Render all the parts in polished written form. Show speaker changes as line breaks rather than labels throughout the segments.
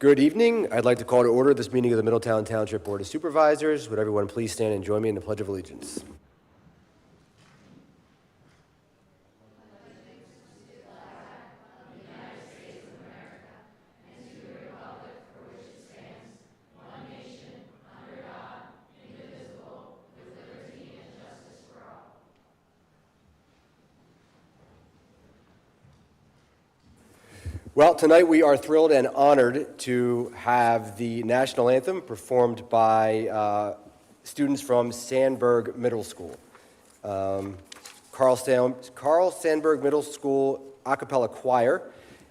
Good evening. I'd like to call to order this meeting of the Middletown Township Board of Supervisors. Would everyone please stand and join me in the Pledge of Allegiance? Well, tonight we are thrilled and honored to have the national anthem performed by students from Sandburg Middle School. Carl Sandburg Middle School a cappella choir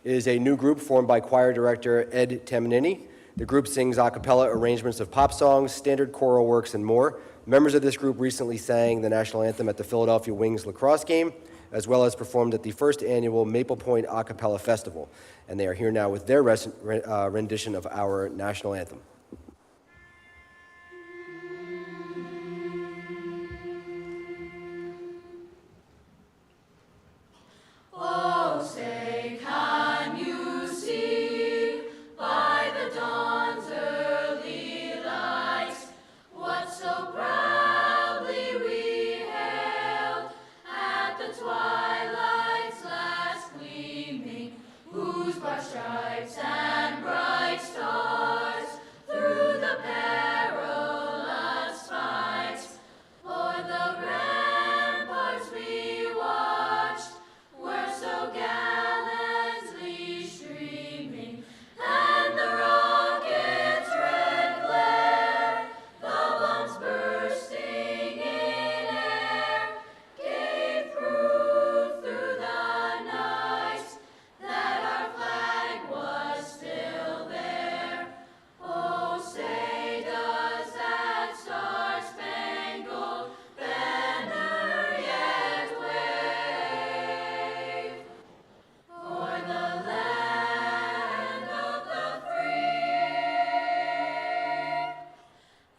is a new group formed by choir director Ed Tamanini. The group sings a cappella arrangements of pop songs, standard choral works, and more. Members of this group recently sang the national anthem at the Philadelphia Wings lacrosse game, as well as performed at the first annual Maple Point A Cappella Festival. And they are here now with their rendition of our national anthem.
Oh, say, can you see by the dawn's early light what so proudly we hailed at the twilight's last gleaming, whose broad stripes and bright stars through the perilous fight o'er the ramparts we watched were so gallantly streaming, and the rocket's red glare, the bombs bursting in air, gave proof through the night that our flag was still there. Oh, say does that star-spangled banner yet wave o'er the land of the free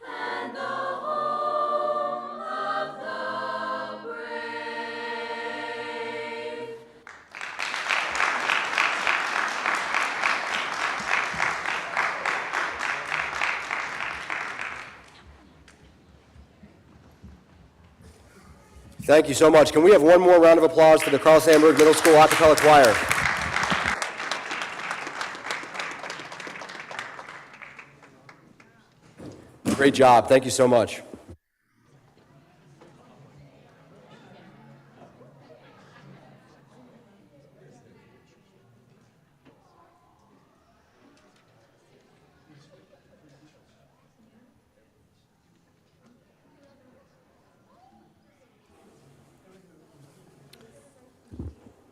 and the home of the brave?
Thank you so much. Can we have one more round of applause for the Carl Sandburg Middle School a cappella choir? Great job. Thank you so much.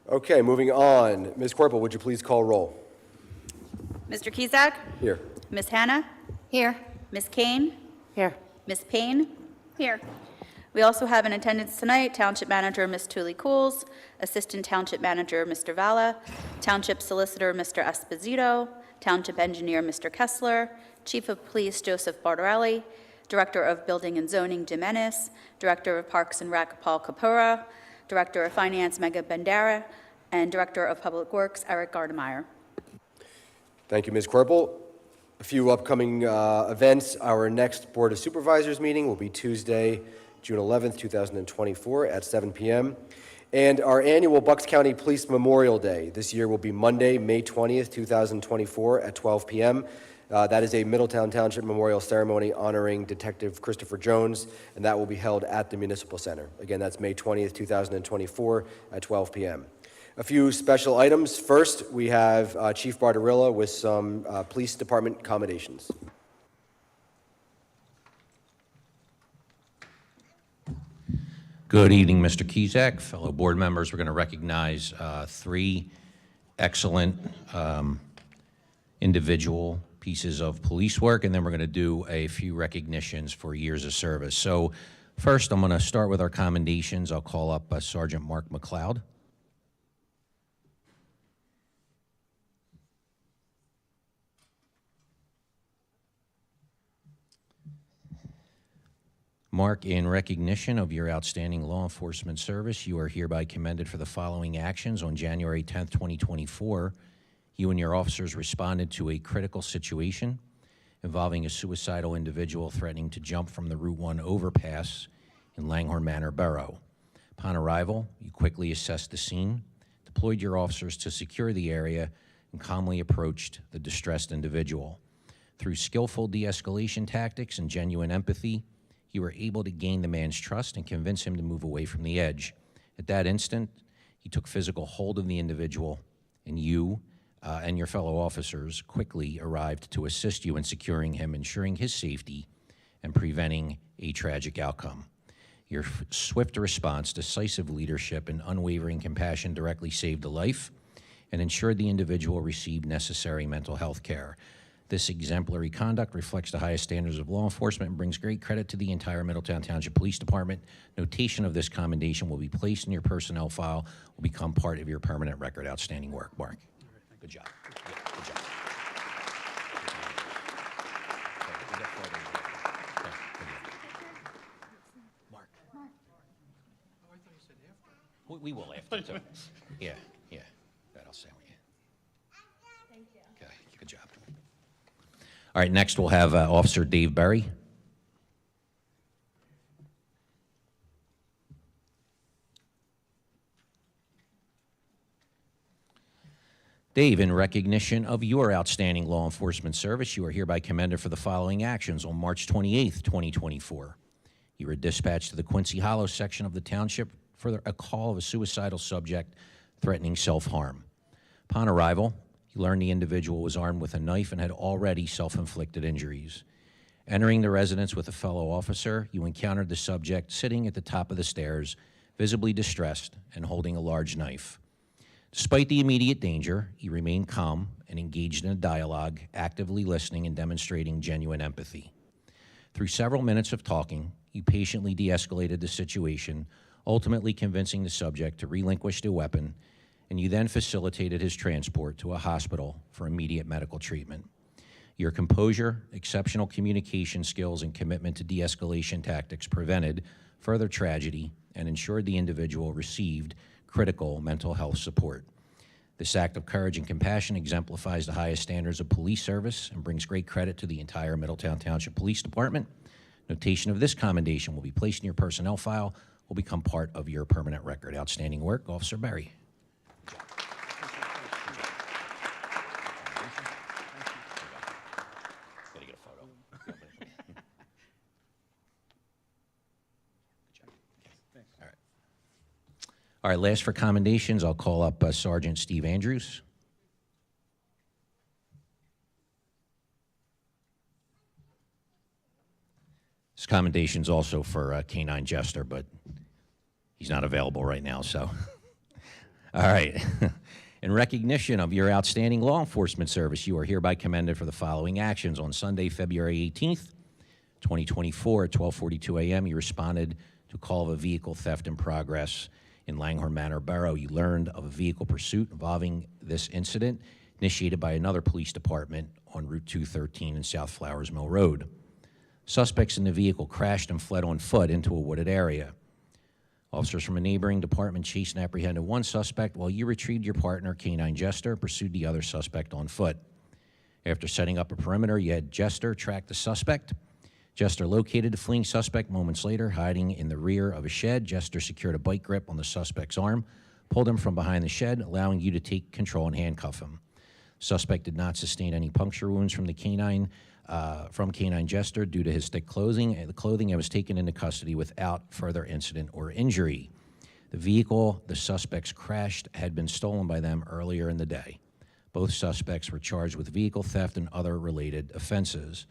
Okay, moving on. Ms. Corporal, would you please call roll?
Mr. Kizak?
Here.
Ms. Hanna?
Here.
Ms. Kane?
Here.
Ms. Payne? Here. We also have in attendance tonight Township Manager Ms. Tully Cools, Assistant Township Manager Mr. Valla, Township Solicitor Mr. Esposito, Township Engineer Mr. Kessler, Chief of Police Joseph Bardarelli, Director of Building and Zoning Jim Ennis, Director of Parks and Rec Paul Capura, Director of Finance Mega Bandera, and Director of Public Works Eric Gardemeyer.
Thank you, Ms. Corporal. A few upcoming events. Our next Board of Supervisors meeting will be Tuesday, June 11th, 2024 at 7 p.m. And our annual Bucks County Police Memorial Day this year will be Monday, May 20th, 2024 at 12 p.m. That is a Middletown Township memorial ceremony honoring Detective Christopher Jones, and that will be held at the Municipal Center. Again, that's May 20th, 2024 at 12 p.m. A few special items. First, we have Chief Bardarella with some police department accommodations.
Good evening, Mr. Kizak, fellow board members. We're going to recognize three excellent individual pieces of police work, and then we're going to do a few recognitions for years of service. So first, I'm going to start with our commendations. I'll call up Sergeant Mark McLeod. Mark, in recognition of your outstanding law enforcement service, you are hereby commended for the following actions. On January 10th, 2024, You and your officers responded to a critical situation involving a suicidal individual threatening to jump from the Route 1 overpass in Langhorne Manor Borough. Upon arrival, you quickly assessed the scene, deployed your officers to secure the area, and calmly approached the distressed individual. Through skillful de-escalation tactics and genuine empathy, you were able to gain the man's trust and convince him to move away from the edge. At that instant, he took physical hold of the individual, and you and your fellow officers quickly arrived to assist you in securing him, ensuring his safety, and preventing a tragic outcome. Your swift response, decisive leadership, and unwavering compassion directly saved a life and ensured the individual received necessary mental health care. This exemplary conduct reflects the highest standards of law enforcement and brings great credit to the entire Middletown Township Police Department. Notation of this commendation will be placed in your personnel file, will become part of your permanent record. Outstanding work, Mark. Good job. Yeah, good job. Mark. We will after, too. Yeah, yeah. That'll sound good. Thank you. Okay, good job. All right, next we'll have Officer Dave Berry. Dave, in recognition of your outstanding law enforcement service, you are hereby commended for the following actions. On March 28th, 2024, you were dispatched to the Quincy Hollow section of the township for a call of a suicidal subject threatening self-harm. Upon arrival, you learned the individual was armed with a knife and had already self-inflicted injuries. Entering the residence with a fellow officer, you encountered the subject sitting at the top of the stairs, visibly distressed and holding a large knife. Despite the immediate danger, he remained calm and engaged in a dialogue, actively listening and demonstrating genuine empathy. Through several minutes of talking, you patiently de-escalated the situation, ultimately convincing the subject to relinquish the weapon, and you then facilitated his transport to a hospital for immediate medical treatment. Your composure, exceptional communication skills, and commitment to de-escalation tactics prevented further tragedy and ensured the individual received critical mental health support. This act of courage and compassion exemplifies the highest standards of police service and brings great credit to the entire Middletown Township Police Department. Notation of this commendation will be placed in your personnel file, will become part of your permanent record. Outstanding work, Officer Berry. Gotta get a photo. All right, last for commendations, I'll call up Sergeant Steve Andrews. This commendation's also for K-9 Jester, but he's not available right now, so. All right. In recognition of your outstanding law enforcement service, you are hereby commended for the following actions. On Sunday, February 18th, 2024, at 12:42 a.m., you responded to a call of a vehicle theft in progress in Langhorne Manor Borough. You learned of a vehicle pursuit involving this incident initiated by another police department on Route 213 in South Flowers Mill Road. Suspects in the vehicle crashed and fled on foot into a wooded area. Officers from a neighboring department chased and apprehended one suspect while you retrieved your partner, K-9 Jester, pursued the other suspect on foot. After setting up a perimeter, you had Jester track the suspect. Jester located the fleeing suspect moments later, hiding in the rear of a shed. Jester secured a bite grip on the suspect's arm, pulled him from behind the shed, allowing you to take control and handcuff him. Suspect did not sustain any puncture wounds from the K-9 Jester due to his thick clothing and was taken into custody without further incident or injury. The vehicle the suspects crashed had been stolen by them earlier in the day. Both suspects were charged with vehicle theft and other related offenses.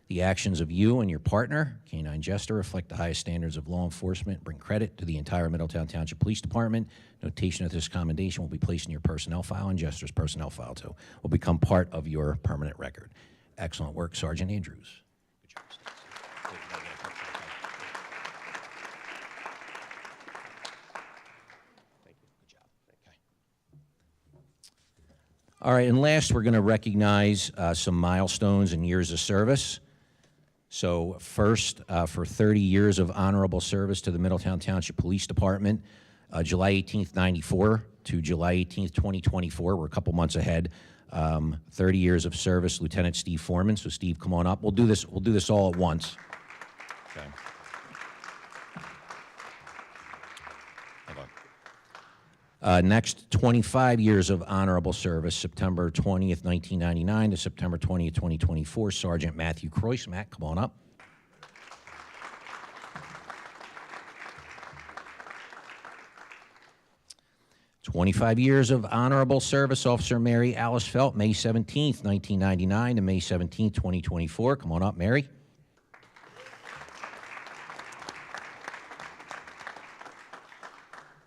The actions of you and your partner, K-9 Jester, reflect the highest standards of law enforcement, bring credit to the entire Middletown Township Police Department. Notation of this commendation will be placed in your personnel file, and Jester's personnel file, too, will become part of your permanent record. Excellent work, Sergeant Andrews. Good job, Thank you. Good job. Okay. All right, and last, we're going to recognize some milestones and years of service. So first, for 30 years of honorable service to the Middletown Township Police Department, July 18th, 94 to July 18th, 2024, we're a couple months ahead. 30 years of service, Lieutenant Steve Foreman. So Steve, come on up. We'll do this all at once. Okay. Hold on. Next, 25 years of honorable service, September 20th, 1999 to September 20th, 2024, Sergeant Matthew Croyce. Matt, come on up. "25 years of honorable service, Officer Mary Alice Felt, May 17th, 1999 to May 17th, 2024. Come on up, Mary.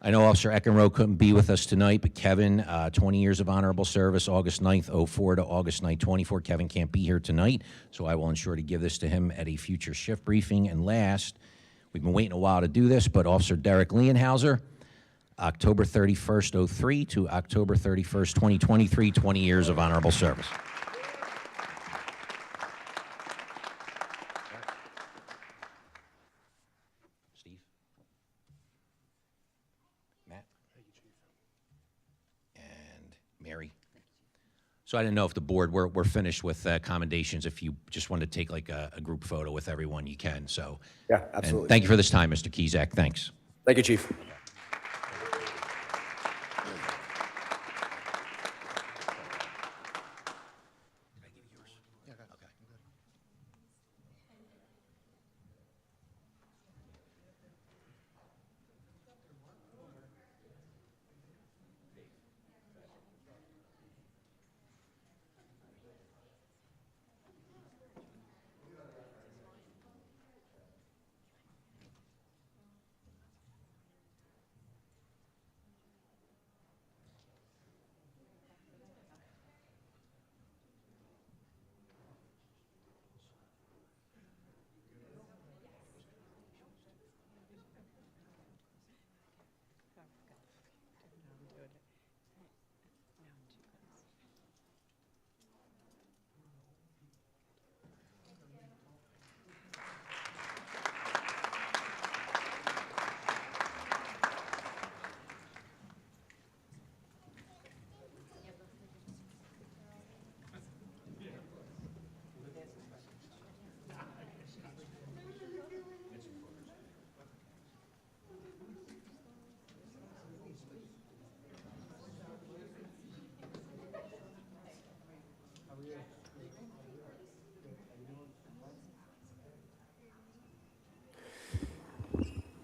I know Officer Eckenroe couldn't be with us tonight, but Kevin, 20 years of honorable service, August 9th, 04 to August 9th, 24. Kevin can't be here tonight, so I will ensure to give this to him at a future shift briefing. And last, we've been waiting a while to do this, but Officer Derek Leonhauser, October 31st, 03 to October 31st, 2023, 20 years of honorable service. Steve? Matt? Thank you, Chief. And Mary? So I didn't know if the board, we're finished with commendations. If you just wanted to take like a group photo with everyone, you can. So
Yeah, absolutely.
And thank you for this time, Mr. Kizak. Thanks.
Thank you, Chief.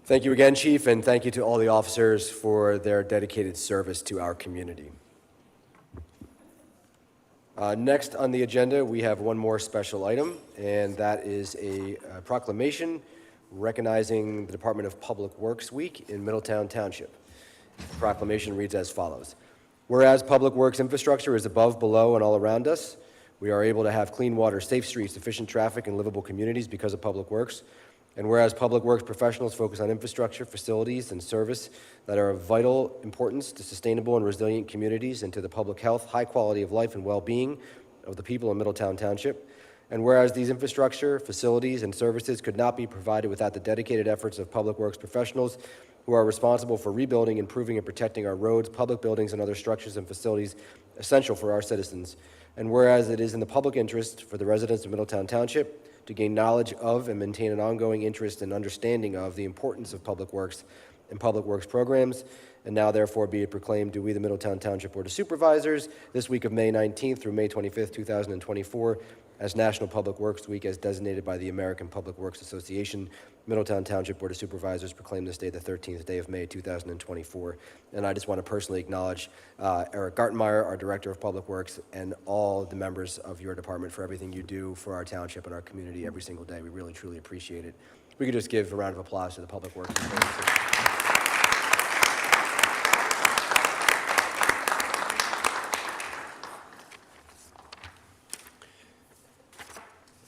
Thank you again, Chief, and thank you to all the officers for their dedicated service to our community. Next on the agenda, we have one more special item, and that is a proclamation recognizing the Department of Public Works Week in Middletown Township. The proclamation reads as follows. Whereas public works infrastructure is above, below, and all around us, we are able to have clean water, safe streets, efficient traffic, and livable communities because of public works. And whereas public works professionals focus on infrastructure, facilities, and service that are of vital importance to sustainable and resilient communities and to the public health, high quality of life, and well-being of the people in Middletown Township. And whereas these infrastructure, facilities, and services could not be provided without the dedicated efforts of public works professionals who are responsible for rebuilding, improving, and protecting our roads, public buildings, and other structures and facilities essential for our citizens. And whereas it is in the public interest for the residents of Middletown Township to gain knowledge of and maintain an ongoing interest and understanding of the importance of public works and public works programs, and now therefore be it proclaimed, do we, the Middletown Township Board of Supervisors, this week of May 19th through May 25th, 2024, as National Public Works Week as designated by the American Public Works Association, Middletown Township Board of Supervisors proclaim this day the 13th day of May, 2024. And I just want to personally acknowledge Eric Gartenmeyer, our Director of Public Works, and all the members of your department for everything you do for our township and our community every single day. We really, truly appreciate it. We could just give a round of applause to the Public Works.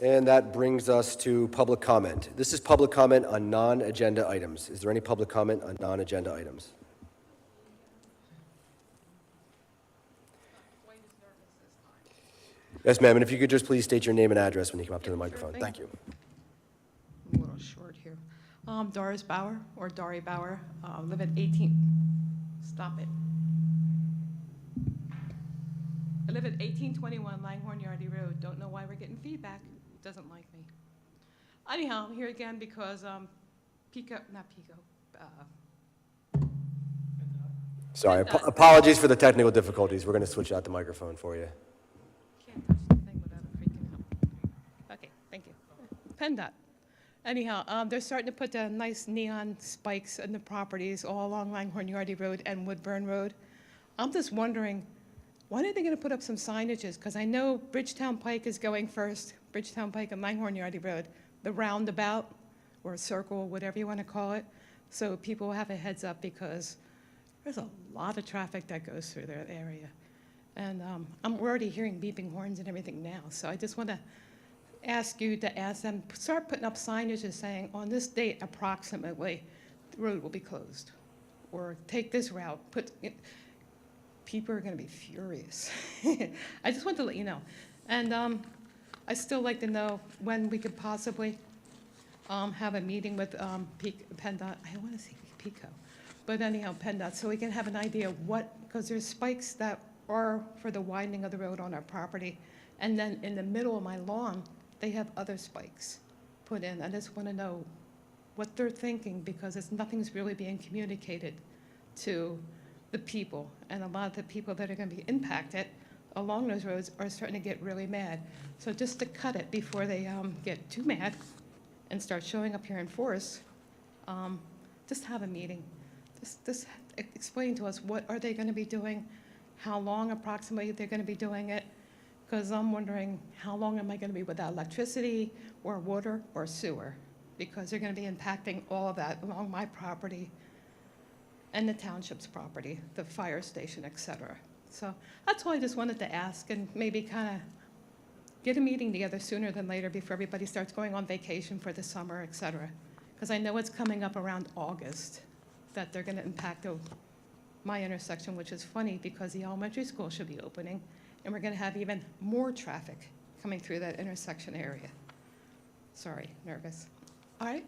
And that brings us to public comment. This is public comment on non-agenda items. Is there any public comment on non-agenda items? Yes, ma'am, and if you could just please state your name and address when you come up to the microphone.
Sure thing.
Thank you.
A little short here. Doris Bauer, or Dory Bauer, live at 18. Stop it. I live at 1821 Langhorne Yardy Road. Don't know why we're getting feedback. Doesn't like me. Anyhow, I'm here again because
Sorry,
PENDOT.
apologies for the technical difficulties. We're going to switch out the microphone for you.
Can't touch the thing without it freaking out. Okay, thank you. PennDOT. Anyhow, they're starting to put the nice neon spikes in the properties all along Langhorne Yardy Road and Woodburn Road. I'm just wondering, when are they going to put up some signages? Because I know Bridgetown Pike is going first, Bridgetown Pike and Langhorne Yardy Road, the roundabout or circle, whatever you want to call it, so people have a heads up because there's a lot of traffic that goes through that area. And I'm already hearing beeping horns and everything now, so I just want to ask you to ask them, start putting up signages saying, on this date approximately, the road will be closed. Or take this route, people are going to be furious. I just want to let you know. And I still like to know when we could possibly have a meeting with PennDOT. I want to say PICO, but anyhow, PennDOT, so we can have an idea of what, because there's spikes that are for the widening of the road on our property. And then in the middle of my lawn, they have other spikes put in. I just want to know what they're thinking because nothing's really being communicated to the people. And a lot of the people that are going to be impacted along those roads are starting to get really mad. So just to cut it before they get too mad and start showing up here in force, just have a meeting. Just explain to us what are they going to be doing, how long approximately they're going to be doing it, because I'm wondering how long am I going to be without electricity or water or sewer, because they're going to be impacting all of that along my property and the township's property, the fire station, et cetera. So that's all I just wanted to ask and maybe kind of get a meeting together sooner than later before everybody starts going on vacation for the summer, et cetera. Because I know it's coming up around August that they're going to impact my intersection, which is funny because the elementary school should be opening and we're going to have even more traffic coming through that intersection area. Sorry, nervous. All right,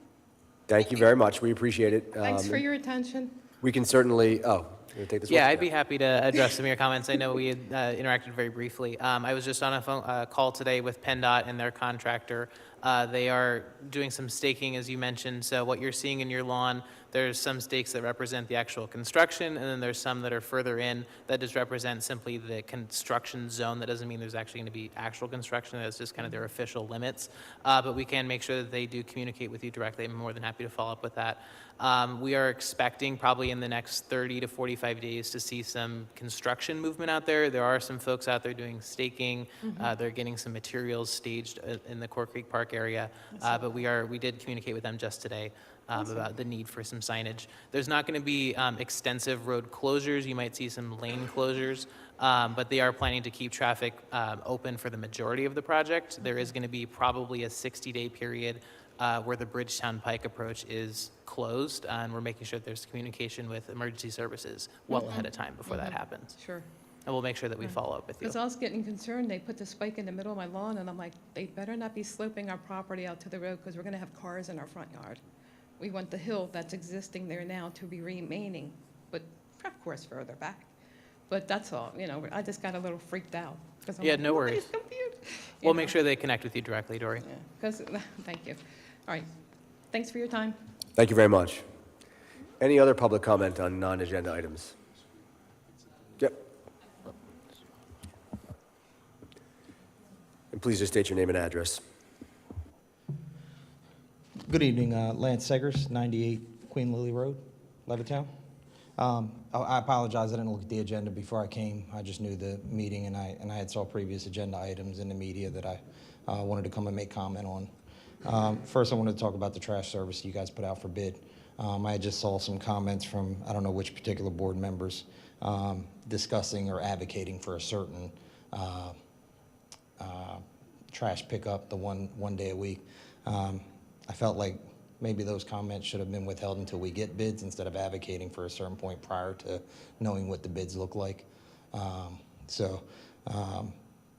Thank you very much. We appreciate it.
thanks for your attention.
We can certainly, you want to take this one?
Yeah, I'd be happy to address some of your comments. I know we had interacted very briefly. I was just on a call today with PennDOT and their contractor. They are doing some staking, as you mentioned. So what you're seeing in your lawn, there's some stakes that represent the actual construction, and then there's some that are further in that just represent simply the construction zone. That doesn't mean there's actually going to be actual construction. That's just kind of their official limits. But we can make sure that they do communicate with you directly. I'm more than happy to follow up with that. We are expecting probably in the next 30 to 45 days to see some construction movement out there. There are some folks out there doing staking. They're getting some materials staged in the Core Creek Park area. But we did communicate with them just today about the need for some signage. There's not going to be extensive road closures. You might see some lane closures, but they are planning to keep traffic open for the majority of the project. There is going to be probably a 60-day period where the Bridgetown Pike approach is closed, and we're making sure that there's communication with emergency services well ahead of time before that happens.
Sure.
And we'll make sure that we follow up with you.
Because I was getting concerned, they put the spike in the middle of my lawn, and I'm like, they better not be sloping our property out to the road, because we're going to have cars in our front yard. We want the hill that's existing there now to be remaining, but of course further back. But that's all, I just got a little freaked out.
Yeah, no worries.
Confused.
We'll make sure they connect with you directly, Dory.
Because, thank you. All right, thanks for your time.
Thank you very much. Any other public comment on non-agenda items? Yep. And please just state your name and address.
Good evening, Lance Segers, 98 Queen Lily Road, Levittown. I apologize, I didn't look at the agenda before I came. I just knew the meeting, and I had saw previous agenda items in the media that I wanted to come and make comment on. First, I wanted to talk about the trash service you guys put out for bid. I just saw some comments from, I don't know which particular board members, discussing or advocating for a certain trash pickup, the one day a week. I felt like maybe those comments should have been withheld until we get bids instead of advocating for a certain point prior to knowing what the bids look like.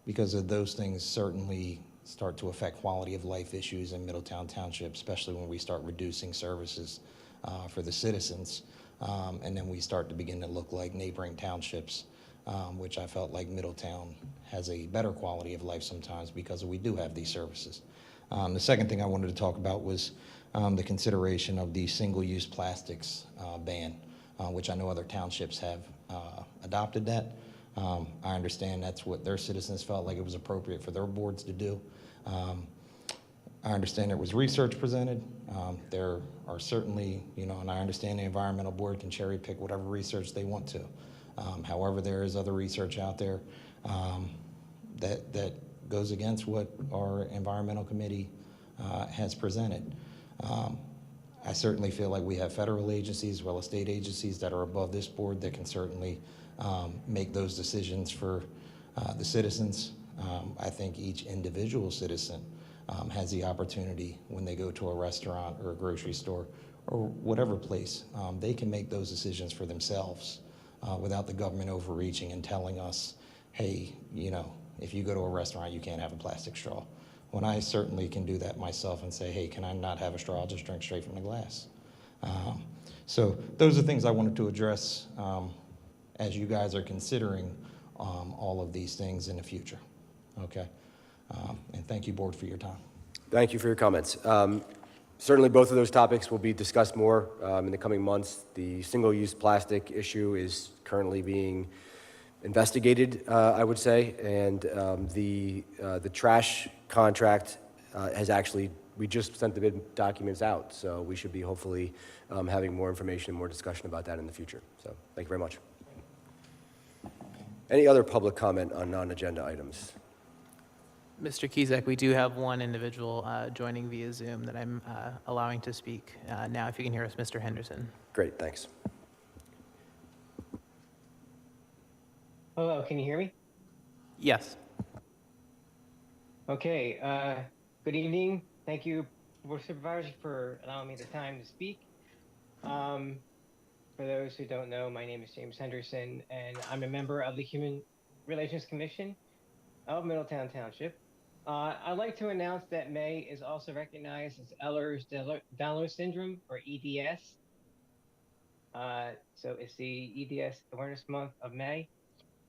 Because of those things certainly start to affect quality of life issues in Middletown Township, especially when we start reducing services for the citizens. And then we start to begin to look like neighboring townships which I felt like Middletown has a better quality of life sometimes because we do have these services. The second thing I wanted to talk about was the consideration of the single-use plastics ban, which I know other townships have adopted that. I understand that's what their citizens felt like it was appropriate for their boards to do. I understand there was research presented. There are certainly, and I understand the environmental board can cherry pick whatever research they want to. However, there is other research out there that goes against what our environmental committee has presented. I certainly feel like we have federal agencies as well as state agencies that are above this board that can certainly make those decisions for the citizens. I think each individual citizen has the opportunity when they go to a restaurant or a grocery store or whatever place, they can make those decisions for themselves without the government overreaching and telling us, hey, if you go to a restaurant, you can't have a plastic straw. When I certainly can do that myself and say, hey, can I not have a straw? I'll just drink straight from the glass. So those are things I wanted to address as you guys are considering all of these things in the future. Okay. And thank you, board, for your time.
Thank you for your comments. Certainly, both of those topics will be discussed more in the coming months. The single-use plastic issue is currently being investigated, I would say, and the trash contract has actually, we just sent the bid documents out, so we should be hopefully having more information and more discussion about that in the future. So, thank you very much. Any other public comment on non-agenda items?
Mr. Kizek, we do have one individual joining via Zoom that I'm allowing to speak now. If you can hear us, Mr. Henderson.
Great, thanks.
Hello, can you hear me?
Yes.
Okay, good evening. Thank you, Board of Supervisors, for allowing me the time to speak. For those who don't know, my name is James Henderson, and I'm a member of the Human Relations Commission of Middletown Township. I'd like to announce that May is also recognized as Ehlers-Danlos Syndrome, or EDS. So it's the EDS Awareness Month of May.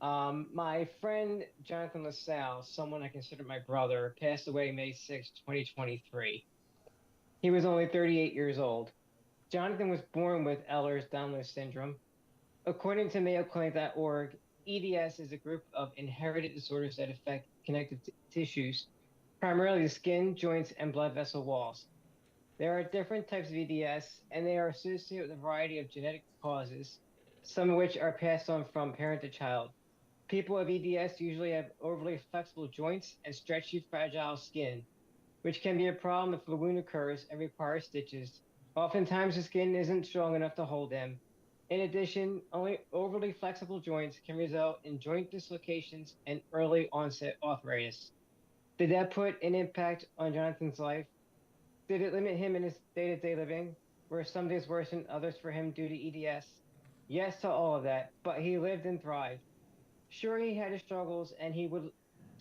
My friend Jonathan LaSalle, someone I consider my brother, passed away May 6, 2023. He was only 38 years old. Jonathan was born with Ehlers-Danlos syndrome. According to MayoClinic.org, EDS is a group of inherited disorders that affect connective tissues, primarily the skin, joints, and blood vessel walls. There are different types of EDS, and they are associated with a variety of genetic causes, some of which are passed on from parent to child. People with EDS usually have overly flexible joints and stretchy, fragile skin, which can be a problem if a wound occurs and requires stitches. Oftentimes, the skin isn't strong enough to hold them. In addition, only overly flexible joints can result in joint dislocations and early onset arthritis. Did that put an impact on Jonathan's life? Did it limit him in his day-to-day living? Were some days worse than others for him due to EDS? Yes to all of that, but he lived and thrived. Sure, he had his struggles and he would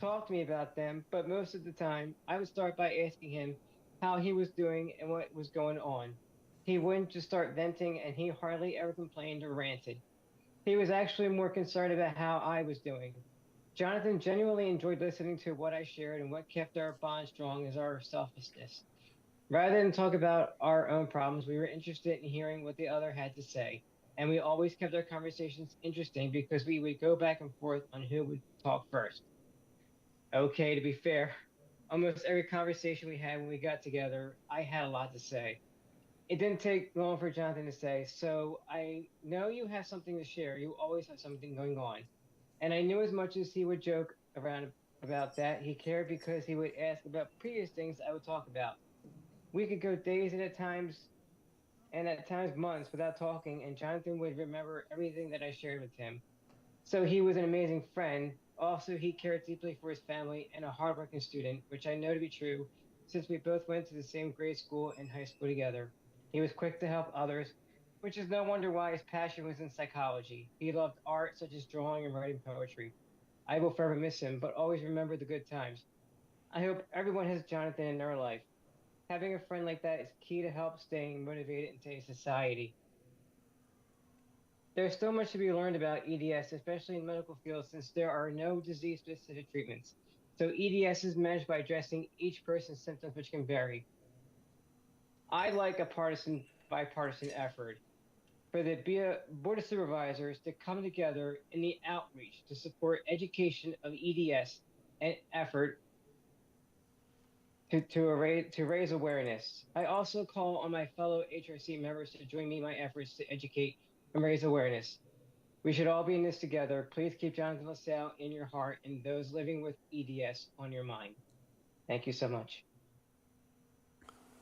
talk to me about them, but most of the time, I would start by asking him how he was doing and what was going on. He wouldn't just start venting, and he hardly ever complained or ranted. He was actually more concerned about how I was doing. Jonathan genuinely enjoyed listening to what I shared, and what kept our bond strong is our selflessness. Rather than talk about our own problems, we were interested in hearing what the other had to say. And we always kept our conversations interesting because we would go back and forth on who would talk first. Okay, to be fair, almost every conversation we had when we got together, I had a lot to say. It didn't take long for Jonathan to say, so I know you have something to share. You always have something going on. And I knew as much as he would joke around about that, he cared because he would ask about previous things I would talk about. We could go days and at times months without talking, and Jonathan would remember everything that I shared with him. So he was an amazing friend. Also, he cared deeply for his family and a hardworking student, which I know to be true since we both went to the same grade school and high school together. He was quick to help others, which is no wonder why his passion was in psychology. He loved art such as drawing and writing poetry. I will forever miss him, but always remember the good times. I hope everyone has Jonathan in their life. Having a friend like that is key to help staying motivated in today's society. There's so much to be learned about EDS, especially in the medical field, since there are no disease-specific treatments. So EDS is managed by addressing each person's symptoms, which can vary. I like a bipartisan effort for the Board of Supervisors to come together in the outreach to support education of EDS and effort to raise awareness. I also call on my fellow HRC members to join me in my efforts to educate and raise awareness. We should all be in this together. Please keep Jonathan LaSalle in your heart and those living with EDS on your mind. Thank you so much.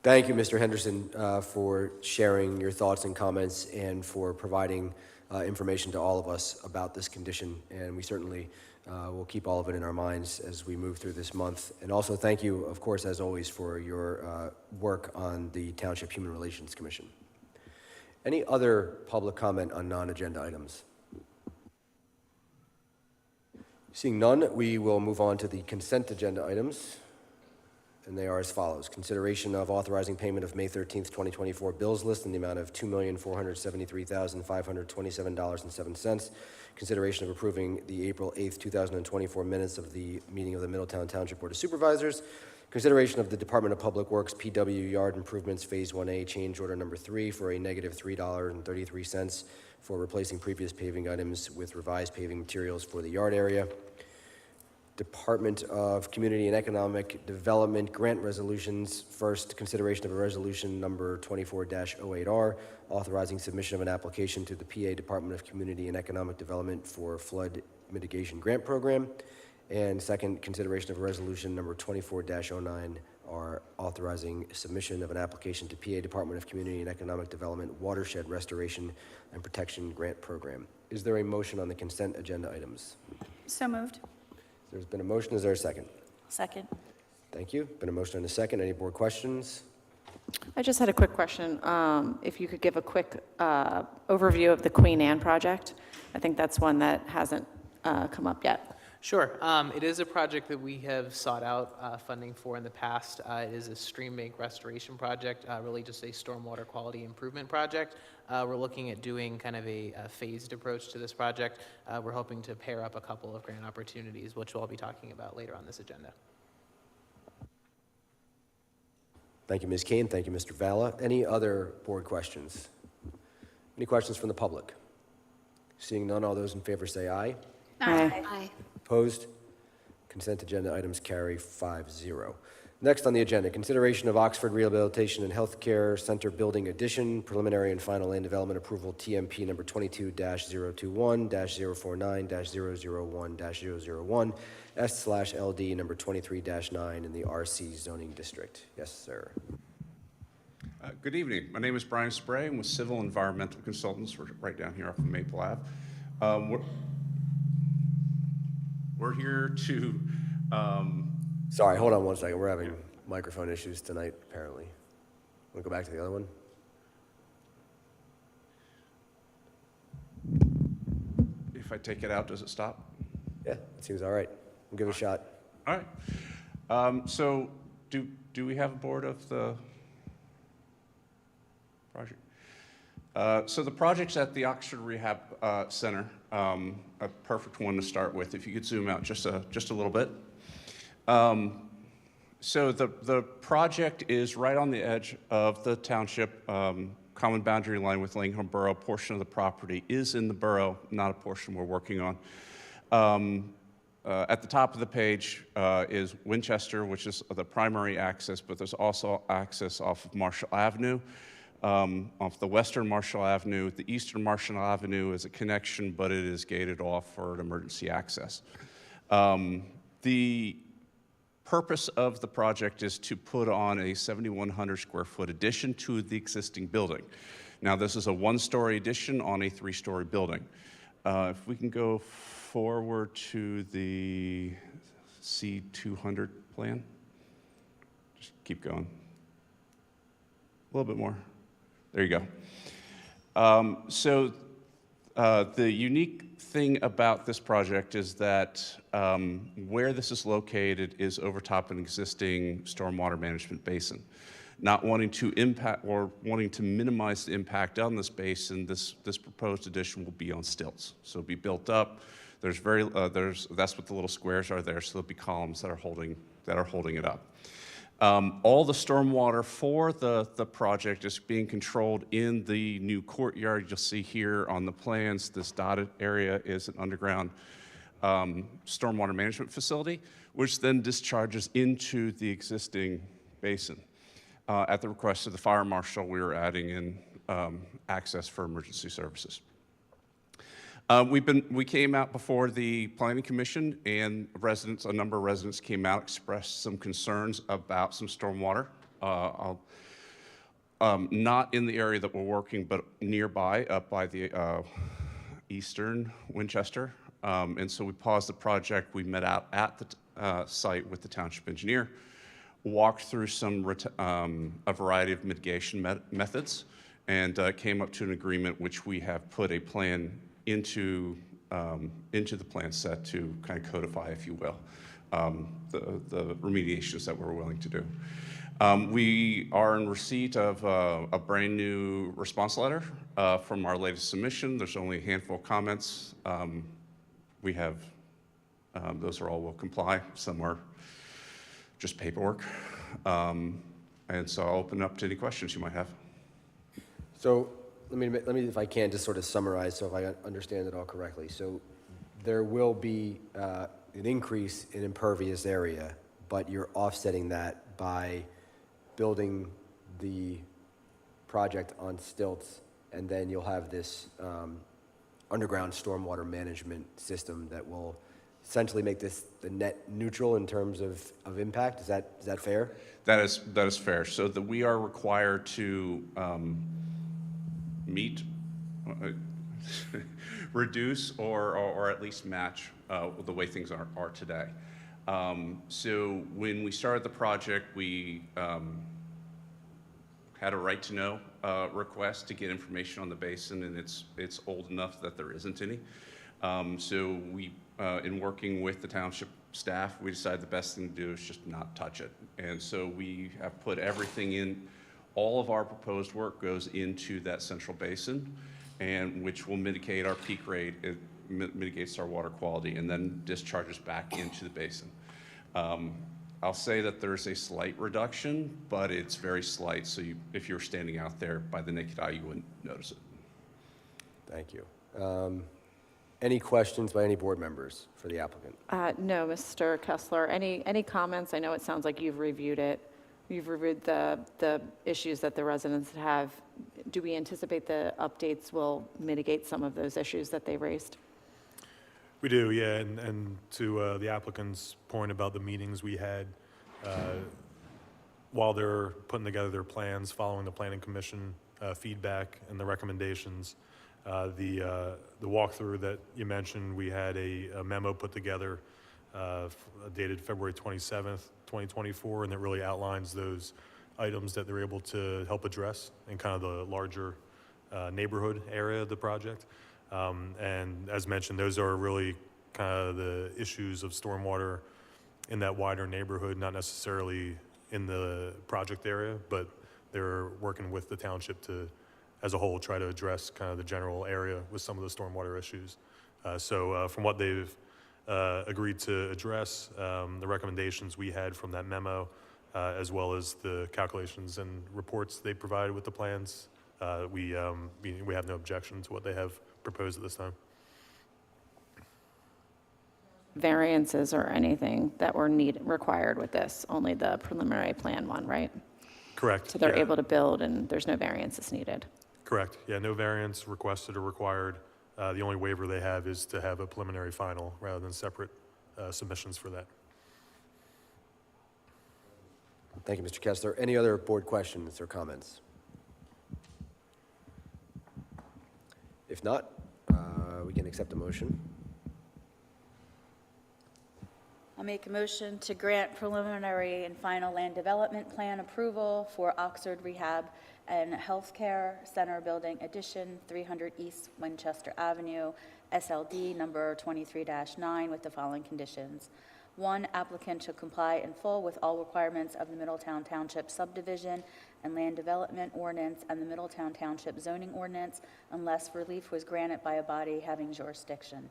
Thank you, Mr. Henderson, for sharing your thoughts and comments and for providing information to all of us about this condition. And we certainly will keep all of it in our minds as we move through this month. And also thank you, of course, as always, for your work on the Township Human Relations Commission. Any other public comment on non-agenda items? Seeing none, we will move on to the consent agenda items. And they are as follows. Consideration of authorizing payment of May 13th, 2024 bills list in the amount of $2,473,527.07. Consideration of approving the April 8th, 2024 minutes of the meeting of the Middletown Township Board of Supervisors. Consideration of the Department of Public Works PW Yard Improvements Phase 1A change order number 3 for a negative $3.33 for replacing previous paving items with revised paving materials for the yard area. Department of Community and Economic Development grant resolutions. First, consideration of a resolution number 24-08R, authorizing submission of an application to the PA Department of Community and Economic Development for flood mitigation grant program. And second, consideration of a resolution number 24-09R, authorizing submission of an application to PA Department of Community and Economic Development watershed restoration and protection grant program. Is there a motion on the consent agenda items?
So moved.
There's been a motion. Is there a second?
Second.
Thank you. Been a motion and a second. Any board questions?
I just had a quick question. If you could give a quick overview of the Queen Anne project. I think that's one that hasn't come up yet.
Sure. It is a project that we have sought out funding for in the past. It is a stream bank restoration project, really just a stormwater quality improvement project. We're looking at doing kind of a phased approach to this project. We're hoping to pair up a couple of grant opportunities, which we'll be talking about later on this agenda.
Thank you, Ms. Kane. Thank you, Mr. Valla. Any other board questions? Any questions from the public? Seeing none, all those in favor say aye.
Aye.
Opposed? Consent agenda items carry 5-0. Next on the agenda, consideration of Oxford Rehabilitation and Healthcare Center Building Addition, preliminary and final land development approval, TMP number 22-021-049-001-001, S/LD number 23-9 in the RC zoning district. Yes, sir.
Good evening. My name is Brian Spray. I'm with Civil Environmental Consultants. We're right down here off of Maple Ave. We're here to...
Sorry, hold on one second. We're having microphone issues tonight, apparently. Want to go back to the other one?
If I take it out, does it stop?
Yeah, it seems all right. We'll give it a shot.
All right. So do we have a board of the project? So the project's at the Oxford Rehab Center, a perfect one to start with. If you could zoom out just a little bit. So the project is right on the edge of the township, common boundary line with Langham Borough. A portion of the property is in the borough, not a portion we're working on. At the top of the page is Winchester, which is the primary access, but there's also access off of Marshall Avenue. Off the western Marshall Avenue. The eastern Marshall Avenue is a connection, but it is gated off for an emergency access. The purpose of the project is to put on a 7,100 square foot addition to the existing building. Now, this is a one-story addition on a three-story building. If we can go forward to the C200 plan. Just keep going. A little bit more. There you go. The unique thing about this project is that where this is located is over top an existing stormwater management basin. Not wanting to impact or wanting to minimize the impact on this basin, this proposed addition will be on stilts. So it'll be built up. That's what the little squares are there. So there'll be columns that are holding it up. All the stormwater for the project is being controlled in the new courtyard. You'll see here on the plans, this dotted area is an underground stormwater management facility, which then discharges into the existing basin. At the request of the fire marshal, we are adding in access for emergency services. We came out before the Planning Commission, and a number of residents came out, expressed some concerns about some stormwater. Not in the area that we're working, but nearby, up by the eastern Winchester. And so we paused the project. We met out at the site with the township engineer, walked through a variety of mitigation methods, and came up to an agreement which we have put a plan into the plan set to kind of codify, if you will, the remediations that we're willing to do. We are in receipt of a brand new response letter from our latest submission. There's only a handful of comments. We have, those are all will comply. Some are just paperwork. And so I'll open up to any questions you might have.
So let me, if I can, just sort of summarize so if I understand it all correctly. So there will be an increase in impervious area, but you're offsetting that by building the project on stilts, and then you'll have this underground stormwater management system that will essentially make this the net neutral in terms of impact. Is that fair?
That is fair. So that we are required to meet, reduce, or at least match the way things are today. So when we started the project, we had a right to know request to get information on the basin, and it's old enough that there isn't any. So we, in working with the township staff, we decided the best thing to do is just not touch it. And so we have put everything in. All of our proposed work goes into that central basin, and which will mitigate our peak rate. It mitigates our water quality, and then discharges back into the basin. I'll say that there's a slight reduction, but it's very slight. So if you're standing out there by the naked eye, you wouldn't notice it.
Thank you. Any questions by any board members for the applicant?
No, Mr. Kessler. Any comments? I know it sounds like you've reviewed it. You've reviewed the issues that the residents have. Do we anticipate the updates will mitigate some of those issues that they raised?
We do, yeah, and to the applicant's point about the meetings we had, while they're putting together their plans, following the Planning Commission feedback and the recommendations, the walkthrough that you mentioned, we had a memo put together dated February 27th, 2024, and that really outlines those items that they're able to help address in kind of the larger neighborhood area of the project. And as mentioned, those are really kind of the issues of stormwater in that wider neighborhood, not necessarily in the project area, but they're working with the township to, as a whole, try to address kind of the general area with some of the stormwater issues. So from what they've agreed to address, the recommendations we had from that memo, as well as the calculations and reports they provided with the plans, we have no objection to what they have proposed at this time.
Variances or anything that were required with this, only the preliminary plan one, right?
Correct.
So they're
yeah.
able to build and there's no variances needed.
Correct. Yeah, no variance requested or required. The only waiver they have is to have a preliminary final rather than separate submissions for that.
Thank you, Mr. Kessler. Any other board questions or comments? If not, we can accept a motion.
I'll make a motion to grant preliminary and final land development plan approval for Oxford Rehab and Healthcare Center Building Addition, 300 East Winchester Avenue, SLD number 23-9, with the following conditions. 1, applicant shall comply in full with all requirements of the Middletown Township subdivision and land development ordinance and the Middletown Township zoning ordinance unless relief was granted by a body having jurisdiction.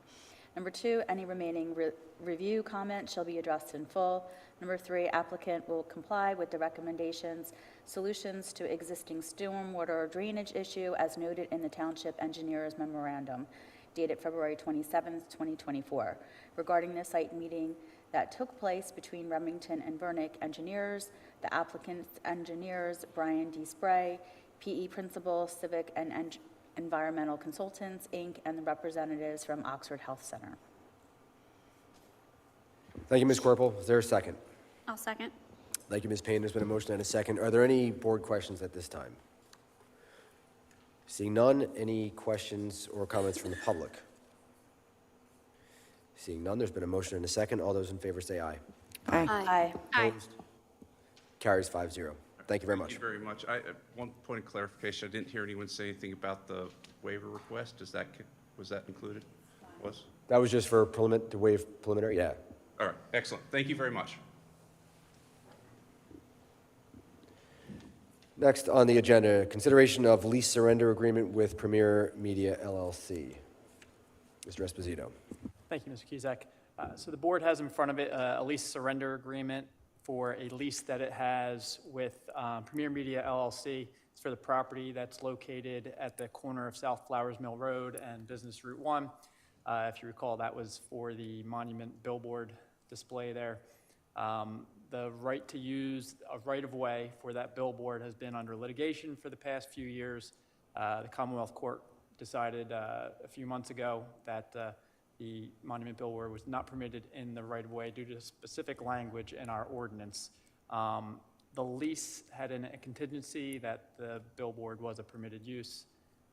Number 2, any remaining review comments shall be addressed in full. Number 3, applicant will comply with the recommendations, solutions to existing stormwater drainage issue as noted in the Township Engineer's Memorandum, dated February 27, 2024, regarding the site meeting that took place between Remington and Vernick engineers, the applicant's engineers, Brian D. Spray, PE principal, civic and environmental consultants, Inc., and the representatives from Oxford Health Center.
Thank you, Ms. Corporal. Is there a second?
I'll second.
Thank you, Ms. Payne. There's been a motion and a second. Are there any board questions at this time? Seeing none, any questions or comments from the public? Seeing none, there's been a motion and a second. All those in favor say aye.
Aye.
Opposed? Carries 5-0. Thank you very much.
Thank you very much. One point of clarification, I didn't hear anyone say anything about the waiver request. Was that included? Was?
That was just for to waive preliminary, yeah.
All right, excellent. Thank you very much.
Next on the agenda, consideration of lease surrender agreement with Premier Media LLC. Mr. Esposito.
Thank you, Mr. Cusack. So the board has in front of it a lease surrender agreement for a lease that it has with Premier Media LLC. It's for the property that's located at the corner of South Flowers Mill Road and Business Route 1. If you recall, that was for the monument billboard display there. The right to use a right-of-way for that billboard has been under litigation for the past few years. The Commonwealth Court decided a few months ago that the monument billboard was not permitted in the right-of-way due to specific language in our ordinance. The lease had a contingency that the billboard was a permitted use.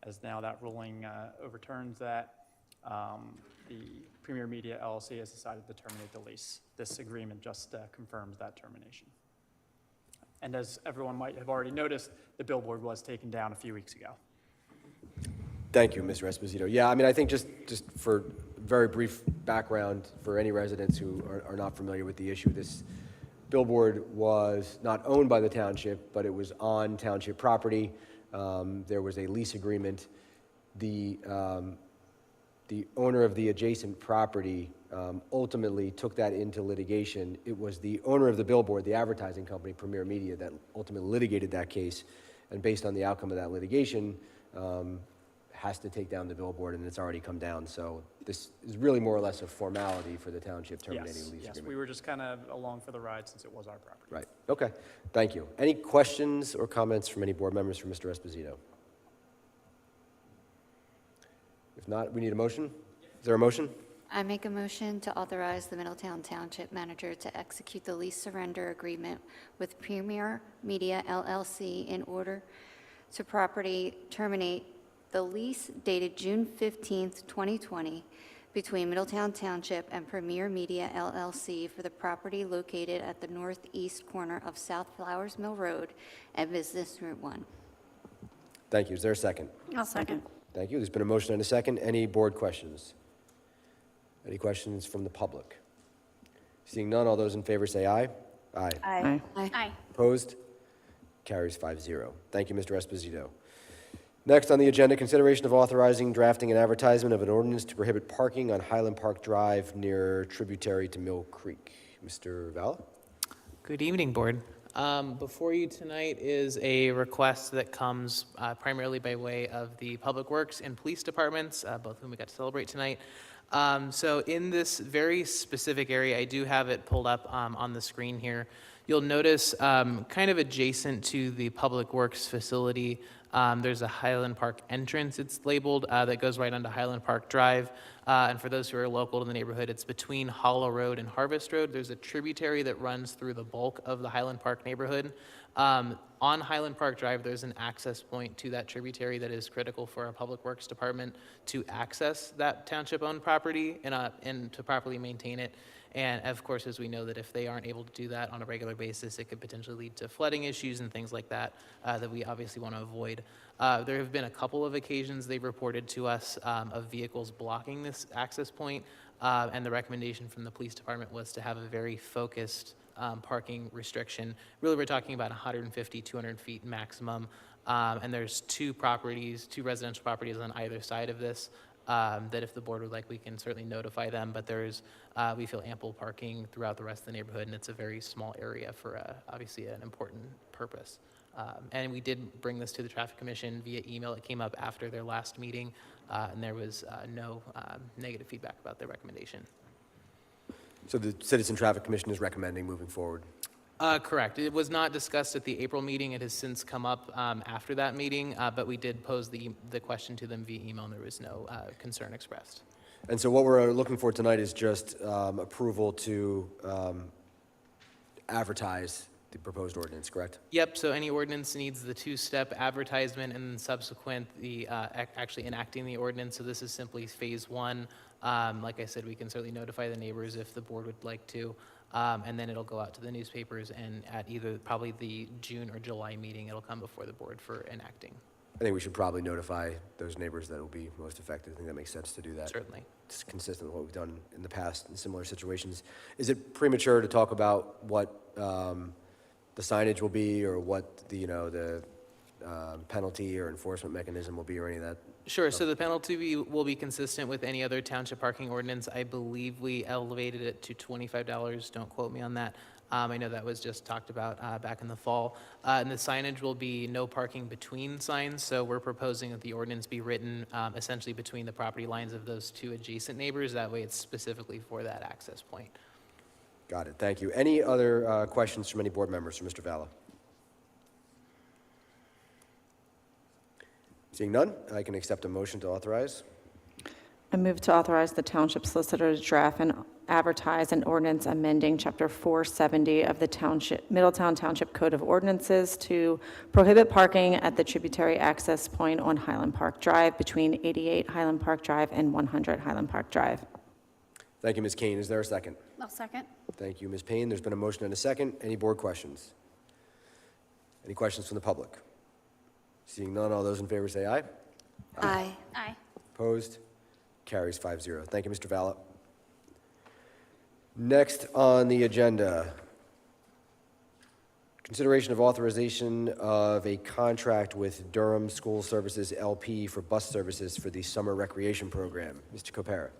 As now that ruling overturns that, the Premier Media LLC has decided to terminate the lease. This agreement just confirms that termination. And as everyone might have already noticed, the billboard was taken down a few weeks ago.
Thank you, Mr. Esposito. Yeah, I mean, I think just for very brief background for any residents who are not familiar with the issue, this billboard was not owned by the township, but it was on township property. There was a lease agreement. The owner of the adjacent property ultimately took that into litigation. It was the owner of the billboard, the advertising company, Premier Media, that ultimately litigated that case. And based on the outcome of that litigation, has to take down the billboard, and it's already come down. So this is really more or less a formality for the township terminating the lease agreement.
Yes, we were just kind of along for the ride since it was our property.
Right. Okay. Thank you. Any questions or comments from any board members for Mr. Esposito? If not, we need a motion. Is there a motion?
I make a motion to authorize the Middletown Township Manager to execute the lease surrender agreement with Premier Media LLC in order to property terminate the lease dated June 15th, 2020 between Middletown Township and Premier Media LLC for the property located at the northeast corner of South Flowers Mill Road and Business Route 1.
Thank you. Is there a second?
I'll second.
Thank you. There's been a motion and a second. Any board questions? Any questions from the public? Seeing none, all those in favor say aye. Aye.
Aye.
Aye.
Opposed? Carries 5-0. Thank you, Mr. Esposito. Next on the agenda, consideration of authorizing drafting an advertisement of an ordinance to prohibit parking on Highland Park Drive near tributary to Mill Creek. Mr. Vala?
Good evening, Board. Before you tonight is a request that comes primarily by way of the Public Works and Police Departments, both of whom we got to celebrate tonight. So in this very specific area, I do have it pulled up on the screen here. You'll notice kind of adjacent to the Public Works facility, there's a Highland Park entrance, it's labeled, that goes right onto Highland Park Drive. And for those who are local to the neighborhood, it's between Hollow Road and Harvest Road. There's a tributary that runs through the bulk of the Highland Park neighborhood. On Highland Park Drive, there's an access point to that tributary that is critical for our Public Works Department to access that township-owned property and to properly maintain it. And of course, as we know that if they aren't able to do that on a regular basis, it could potentially lead to flooding issues and things like that that we obviously want to avoid. There have been a couple of occasions they've reported to us of vehicles blocking this access point. And the recommendation from the police department was to have a very focused parking restriction. Really, we're talking about 150, 200 feet maximum. And there's two residential properties on either side of this that if the board would like, we can certainly notify them. But we feel ample parking throughout the rest of the neighborhood, and it's a very small area for obviously an important purpose. And we did bring this to the Traffic Commission via email. It came up after their last meeting, and there was no negative feedback about their recommendation.
So the Citizen Traffic Commission is recommending moving forward?
Correct. It was not discussed at the April meeting. It has since come up after that meeting, but we did pose the question to them via email, and there was no concern expressed.
And so what we're looking for tonight is just approval to advertise the proposed ordinance, correct?
Yep, so any ordinance needs the two-step advertisement and then subsequent actually enacting the ordinance. So this is simply phase one. Like I said, we can certainly notify the neighbors if the board would like to. And then it'll go out to the newspapers, and at either probably the June or July meeting, it'll come before the board for enacting.
I think we should probably notify those neighbors that will be most affected. I think that makes sense to do that.
Certainly.
It's consistent with what we've done in the past in similar situations. Is it premature to talk about what the signage will be, or what the penalty or enforcement mechanism will be, or any of that?
Sure, so the penalty will be consistent with any other township parking ordinance. I believe we elevated it to $25. Don't quote me on that. I know that was just talked about back in the fall. And the signage will be no parking between signs, so we're proposing that the ordinance be written essentially between the property lines of those two adjacent neighbors. That way it's specifically for that access point.
Got it, thank you. Any other questions from any board members for Mr. Valla? Seeing none, I can accept a motion to authorize.
I move to authorize the township solicitor to draft and advertise an ordinance amending Chapter 470 of the Middletown Township Code of Ordinances to prohibit parking at the tributary access point on Highland Park Drive between 88 Highland Park Drive and 100 Highland Park Drive.
Thank you, Ms. Kane. Is there a second?
I'll second.
Thank you, Ms. Payne. There's been a motion and a second. Any board questions? Any questions from the public? Seeing none, all those in favor say aye.
Aye.
Aye.
Opposed? Carries 5-0. Thank you, Mr. Valla. Next on the agenda, consideration of authorization of a contract with Durham School Services LP for bus services for the summer recreation program. Mr. Copera.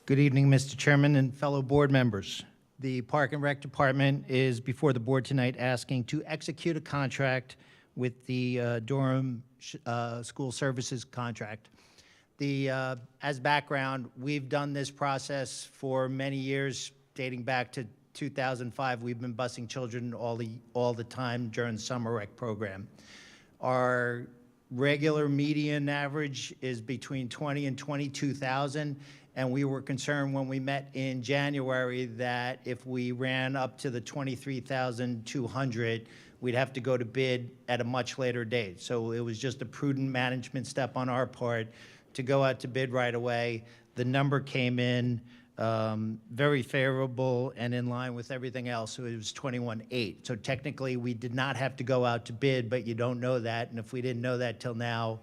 Good evening, Mr. Chairman and fellow board members. The Park and Rec Department is before the board tonight asking to execute a contract with the Durham School Services contract. As background, we've done this process for many years, dating back to 2005. We've been busing children all the time during the summer rec program. Our regular median average is between 20 and 22,000, and we were concerned when we met in January that if we ran up to the 23,200, we'd have to go to bid at a much later date. So it was just a prudent management step on our part to go out to bid right away. The number came in very favorable and in line with everything else, so it was 21.8. So technically, we did not have to go out to bid, but you don't know that, and if we didn't know that till now,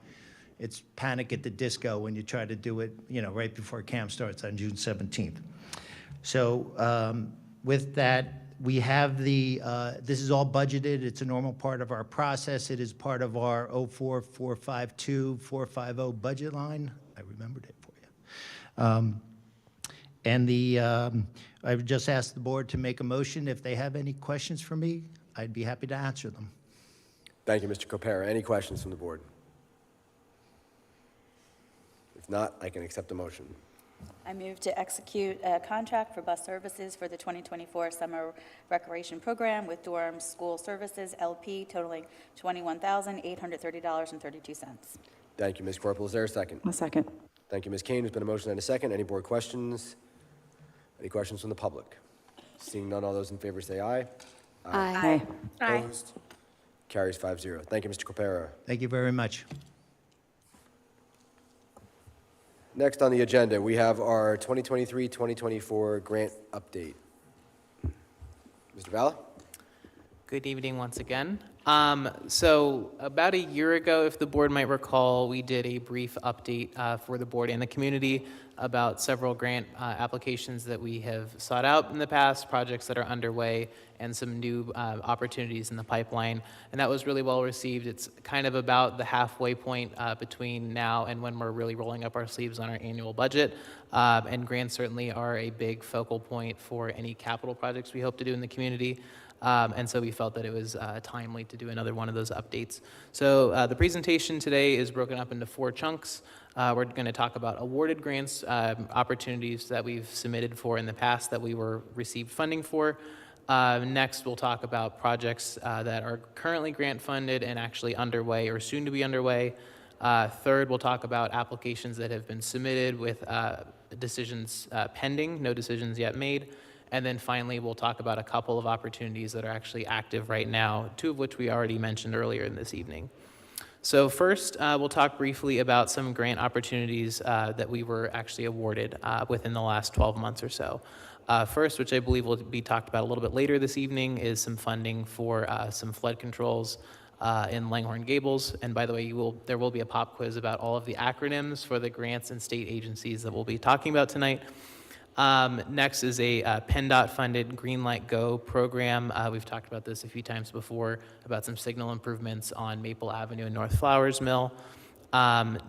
it's panic at the disco when you try to do it, right before camp starts on June 17th. So with that, we have this is all budgeted. It's a normal part of our process. It is part of our 04-452-450 budget line. I remembered it for you. I would just ask the board to make a motion. If they have any questions for me, I'd be happy to answer them.
Thank you, Mr. Copera. Any questions from the board? If not, I can accept a motion.
I move to execute a contract for bus services for the 2024 Summer Recreation Program with Durham School Services LP totaling $21,830.32.
Thank you, Ms. Corporal. Is there a second?
A second.
Thank you, Ms. Kane. There's been a motion and a second. Any board questions? Any questions from the public? Seeing none, all those in favor say aye.
Aye.
Opposed? Carries 5-0. Thank you, Mr. Copera.
Thank you very much.
Next on the agenda, we have our 2023-2024 grant update. Mr. Valla?
Good evening once again. So about a year ago, if the board might recall, we did a brief update for the board and the community about several grant applications that we have sought out in the past, projects that are underway, and some new opportunities in the pipeline. And that was really well received. It's kind of about the halfway point between now and when we're really rolling up our sleeves on our annual budget. And grants certainly are a big focal point for any capital projects we hope to do in the community. And so we felt that it was timely to do another one of those updates. So the presentation today is broken up into 4 chunks. We're going to talk about awarded grants, opportunities that we've submitted for in the past that we received funding for. Next, we'll talk about projects that are currently grant funded and actually underway or soon to be underway. Third, we'll talk about applications that have been submitted with decisions pending, no decisions yet made. And then finally, we'll talk about a couple of opportunities that are actually active right now, 2 of which we already mentioned earlier in this evening. So first, we'll talk briefly about some grant opportunities that we were actually awarded within the last 12 months or so. First, which I believe will be talked about a little bit later this evening, is some funding for some flood controls in Langhorne Gables. And by the way, there will be a pop quiz about all of the acronyms for the grants and state agencies that we'll be talking about tonight. Next is a PennDOT-funded Greenlight Go program. We've talked about this a few times before, about some signal improvements on Maple Avenue and North Flowers Mill.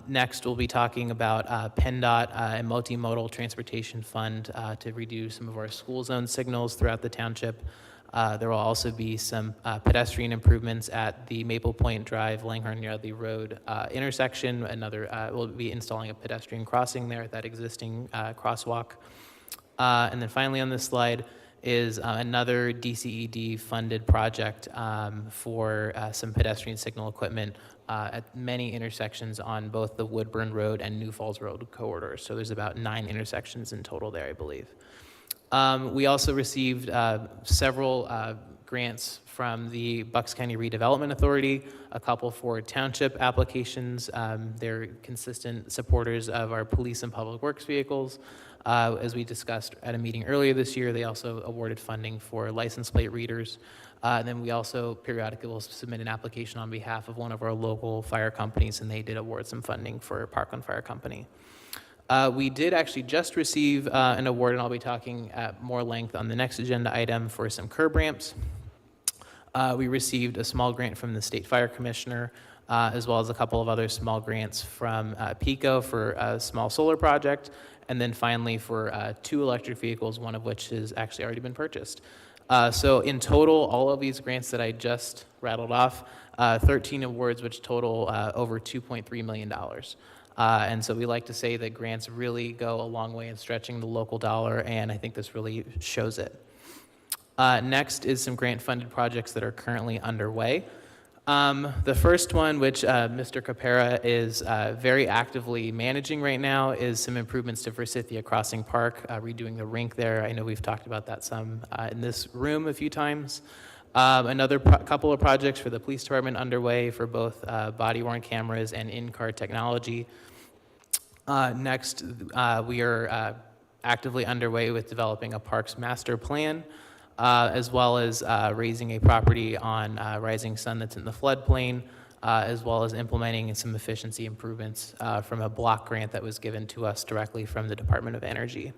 Next, we'll be talking about PennDOT and Multimodal Transportation Fund to redo some of our school zone signals throughout the township. There will also be some pedestrian improvements at the Maple Point Drive, Langhorne-Yardley Road intersection. We'll be installing a pedestrian crossing there at that existing crosswalk. And then finally on this slide is another DCED-funded project for some pedestrian signal equipment at many intersections on both the Woodburn Road and New Falls Road corridors. So there's about 9 intersections in total there, I believe. We also received several grants from the Bucks County Redevelopment Authority, a couple for township applications. They're consistent supporters of our police and public works vehicles. As we discussed at a meeting earlier this year, they also awarded funding for license plate readers. And then we also periodically will submit an application on behalf of one of our local fire companies, and they did award some funding for Parkland Fire Company. We did actually just receive an award, and I'll be talking at more length on the next agenda item, for some curb ramps. We received a small grant from the State Fire Commissioner, as well as a couple of other small grants from PICO for a small solar project, and then finally for 2 electric vehicles, one of which has actually already been purchased. So in total, all of these grants that I just rattled off, 13 awards, which total over $2.3 million. And so we like to say that grants really go a long way in stretching the local dollar, and I think this really shows it. Next is some grant-funded projects that are currently underway. The first one, which Mr. Capera is very actively managing right now, is some improvements to Forsythia Crossing Park, redoing the rink there. I know we've talked about that some in this room a few times. Another couple of projects for the police department underway for both body-worn cameras and in-car technology. Next, we are actively underway with developing a parks master plan, as well as raising a property on Rising Sun that's in the floodplain, as well as implementing some efficiency improvements from a block grant that was given to us directly from the Department of Energy.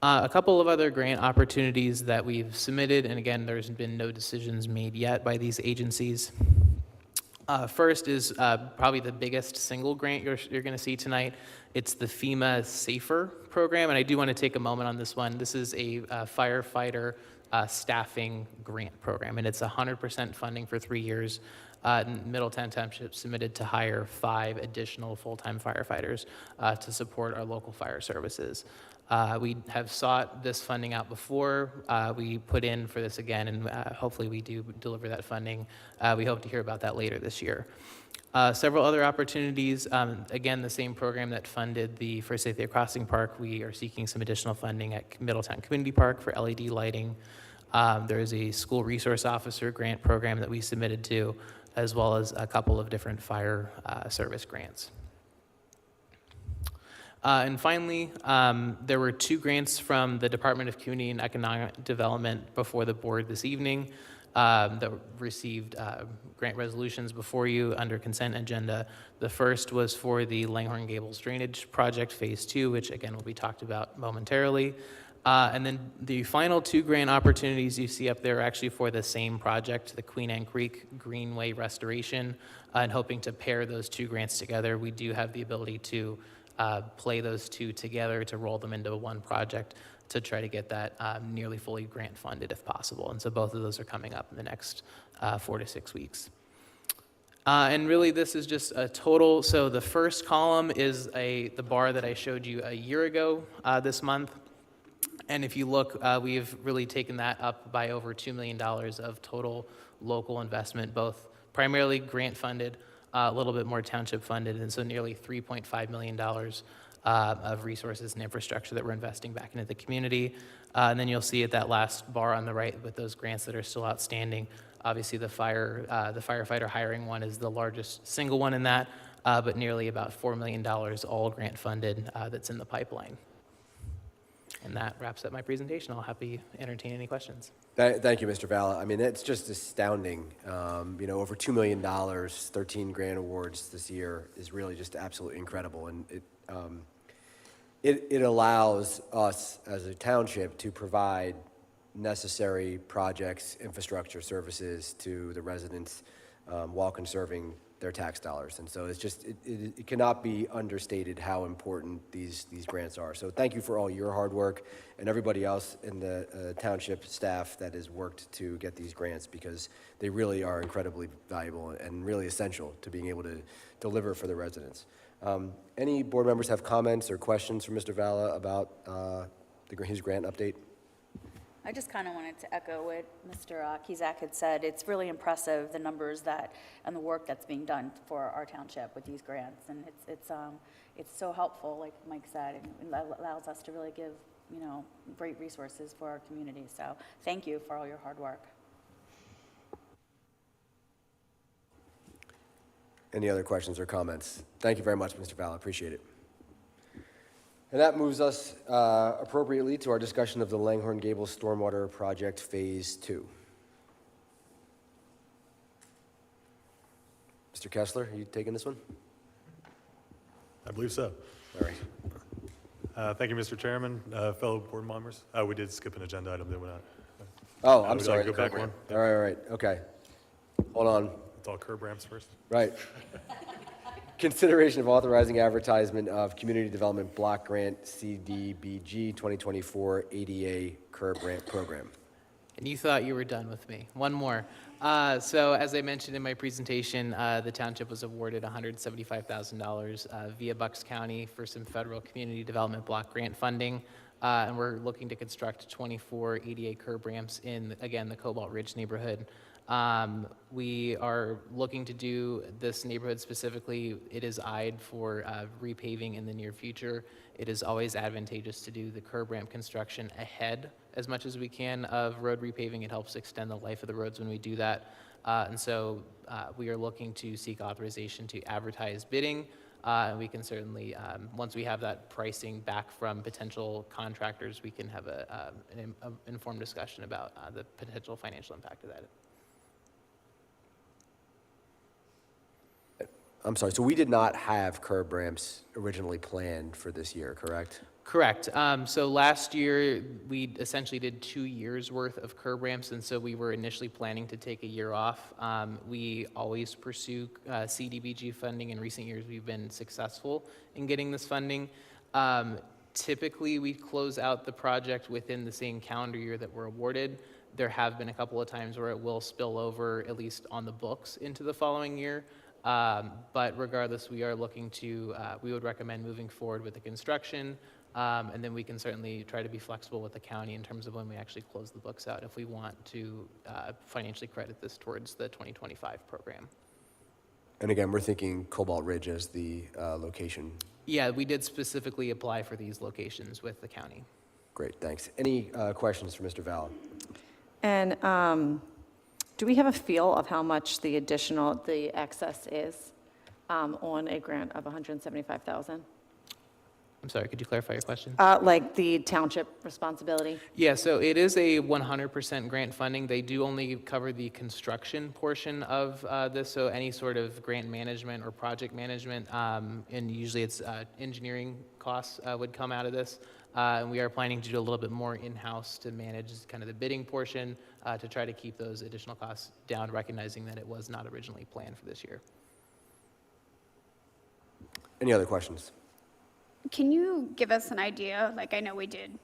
A couple of other grant opportunities that we've submitted, and again, there's been no decisions made yet by these agencies. First is probably the biggest single grant you're going to see tonight. It's the FEMA SAFER program, and I do want to take a moment on this one. This is a firefighter staffing grant program, and it's 100% funding for 3 years. Middletown Township submitted to hire 5 additional full-time firefighters to support our local fire services. We have sought this funding out before. We put in for this again, and hopefully we do deliver that funding. We hope to hear about that later this year. Several other opportunities, again, the same program that funded the Forsythia Crossing Park. We are seeking some additional funding at Middletown Community Park for LED lighting. There is a school resource officer grant program that we submitted to, as well as a couple of different fire service grants. And finally, there were 2 grants from the Department of Community and Economic Development before the board this evening. that received grant resolutions before you under consent agenda. The first was for the Langhorne Gables Drainage Project Phase 2, which again will be talked about momentarily. And then the final 2 grant opportunities you see up there are actually for the same project, the Queen Anne Creek Greenway Restoration, and hoping to pair those 2 grants together. We do have the ability to play those 2 together to roll them into one project to try to get that nearly fully grant funded if possible. And so both of those are coming up in the next 4 to 6 weeks. And really this is just a total, so the first column is the bar that I showed you a year ago this month. And if you look, we've really taken that up by over $2 million of total local investment, both primarily grant funded, a little bit more township funded, and so nearly $3.5 million of resources and infrastructure that we're investing back into the community. And then you'll see at that last bar on the right with those grants that are still outstanding. Obviously the firefighter hiring one is the largest single one in that, but nearly about $4 million all grant funded that's in the pipeline. And that wraps up my presentation. I'll happy to entertain any questions.
Thank you, Mr. Valla. I mean, it's just astounding. You know, over $2 million, 13 grant awards this year is really just absolutely incredible. And it allows us as a township to provide necessary projects, infrastructure services to the residents while conserving their tax dollars. And so it's just, it cannot be understated how important these grants are. So thank you for all your hard work and everybody else in the township staff that has worked to get these grants, because they really are incredibly valuable and really essential to being able to deliver for the residents. Any board members have comments or questions for Mr. Valla about his grant update?
I just kind of wanted to echo what Mr. Kizak had said. It's really impressive, the numbers and the work that's being done for our township with these grants. And it's so helpful, like Mike said, and it allows us to really give, great resources for our community. So thank you for all your hard work.
Any other questions or comments? Thank you very much, Mr. Valla. Appreciate it. And that moves us appropriately to our discussion of the Langhorne Gables Stormwater Project Phase 2. Mr. Kessler, are you taking this one?
I believe so.
All right.
Thank you, Mr. Chairman, fellow board members. We did skip an agenda item, did we not?
Oh, I'm
Would you
sorry.
like to go back one?
All right. Okay. Hold on.
It's all curb ramps first.
Right. Consideration of authorizing advertisement of Community Development Block Grant CDBG 2024 ADA Curb Ramp Program.
And you thought you were done with me. One more. So as I mentioned in my presentation, the township was awarded $175,000 via Bucks County for some federal community development block grant funding. And we're looking to construct 24 ADA curb ramps in, again, the Cobalt Ridge neighborhood. We are looking to do this neighborhood specifically. It is eyed for repaving in the near future. It is always advantageous to do the curb ramp construction ahead as much as we can of road repaving. It helps extend the life of the roads when we do that. And so we are looking to seek authorization to advertise bidding. And we can certainly, once we have that pricing back from potential contractors, we can have an informed discussion about the potential financial impact of that.
I'm sorry, so we did not have curb ramps originally planned for this year, correct?
Correct. So last year, we essentially did 2 years' worth of curb ramps, and so we were initially planning to take a year off. We always pursue CDBG funding. In recent years, we've been successful in getting this funding. Typically, we close out the project within the same calendar year that we're awarded. There have been a couple of times where it will spill over, at least on the books, into the following year. But regardless, we are looking to, we would recommend moving forward with the construction, and then we can certainly try to be flexible with the county in terms of when we actually close the books out if we want to financially credit this towards the 2025 program.
And again, we're thinking Cobalt Ridge as the location.
Yeah, we did specifically apply for these locations with the county.
Great, thanks. Any questions for Mr. Valla?
And do we have a feel of how much the excess is on a grant of $175,000?
I'm sorry, could you clarify your question?
Like the township responsibility?
Yeah, so it is a 100% grant funding. They do only cover the construction portion of this, so any sort of grant management or project management, and usually it's engineering costs would come out of this. And we are planning to do a little bit more in-house to manage kind of the bidding portion to try to keep those additional costs down, recognizing that it was not originally planned for this year.
Any other questions?
Can you give us an idea, like I know we did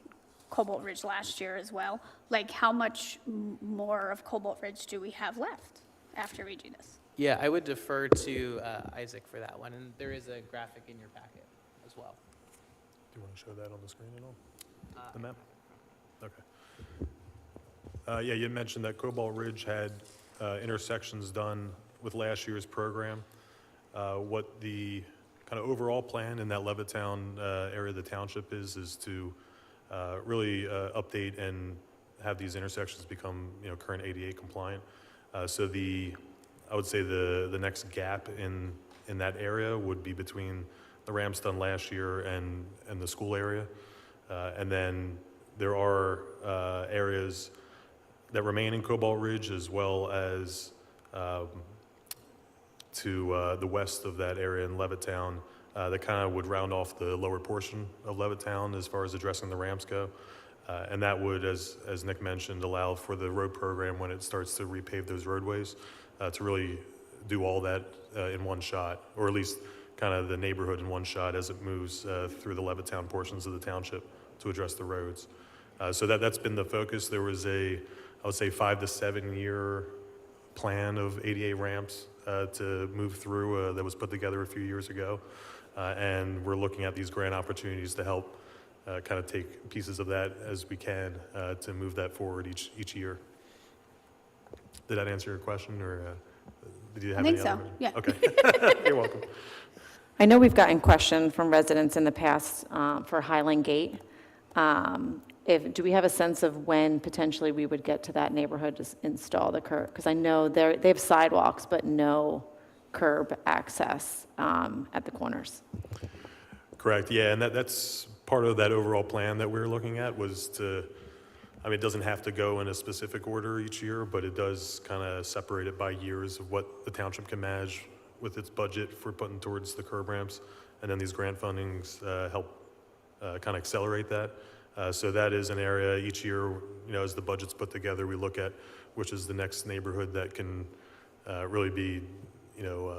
Cobalt Ridge last year as well, like how much more of Cobalt Ridge do we have left after we do this?
Yeah, I would defer to Isaac for that one, and there is a graphic in your packet as well.
Do you want to show that on the screen at all? The map? Okay. Yeah, you mentioned that Cobalt Ridge had intersections done with last year's program. What the kind of overall plan in that Levittown area of the township is to really update and have these intersections become, current ADA compliant. So I would say the next gap in that area would be between the ramps done last year and the school area. And then there are areas that remain in Cobalt Ridge, as well as to the west of that area in Levittown, that kind of would round off the lower portion of Levittown as far as addressing the ramps go. And that would, as Nick mentioned, allow for the road program when it starts to repave those roadways to really do all that in one shot, or at least kind of the neighborhood in one shot as it moves through the Levittown portions of the township to address the roads. So that's been the focus. There was I would say 5 to 7 year plan of ADA ramps to move through that was put together a few years ago. And we're looking at these grant opportunities to help kind of take pieces of that as we can to move that forward each year. Did that answer your question, or did you have any other?
Yeah.
Okay. You're welcome.
I know we've gotten questions from residents in the past for Highland Gate. Do we have a sense of when potentially we would get to that neighborhood to install the curb? Because I know they have sidewalks, but no curb access at the corners.
Correct, yeah, and that's part of that overall plan that we're looking at was it doesn't have to go in a specific order each year, but it does kind of separate it by years of what the township can manage with its budget for putting towards the curb ramps, and then these grant fundings help kind of accelerate that. So that is an area each year, as the budget's put together, we look at which is the next neighborhood that can really be,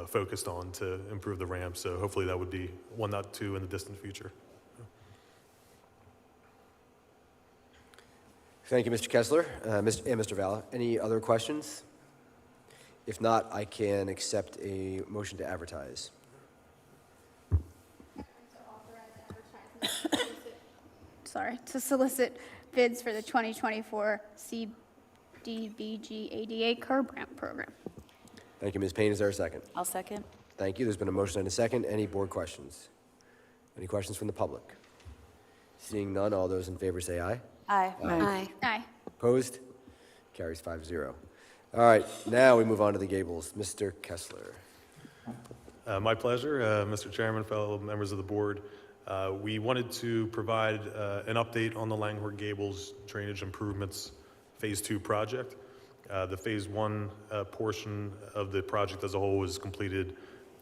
focused on to improve the ramp. So hopefully that would be 1, not 2 in the distant future.
Thank you, Mr. Kessler and Mr. Valla. Any other questions? If not, I can accept a motion to advertise.
To solicit bids for the 2024 CDBG ADA curb ramp program.
Thank you, Ms. Payne. Is there a second?
I'll second.
Thank you. There's been a motion and a second. Any board questions? Any questions from the public? Seeing none, all those in favor say aye.
Aye.
Aye.
Aye.
Opposed? Carries 5-0. All right, now we move on to the Gables. Mr. Kessler.
My pleasure, Mr. Chairman, fellow members of the board. We wanted to provide an update on the Langhorne Gables Drainage Improvements Phase 2 project. The Phase 1 portion of the project as a whole was completed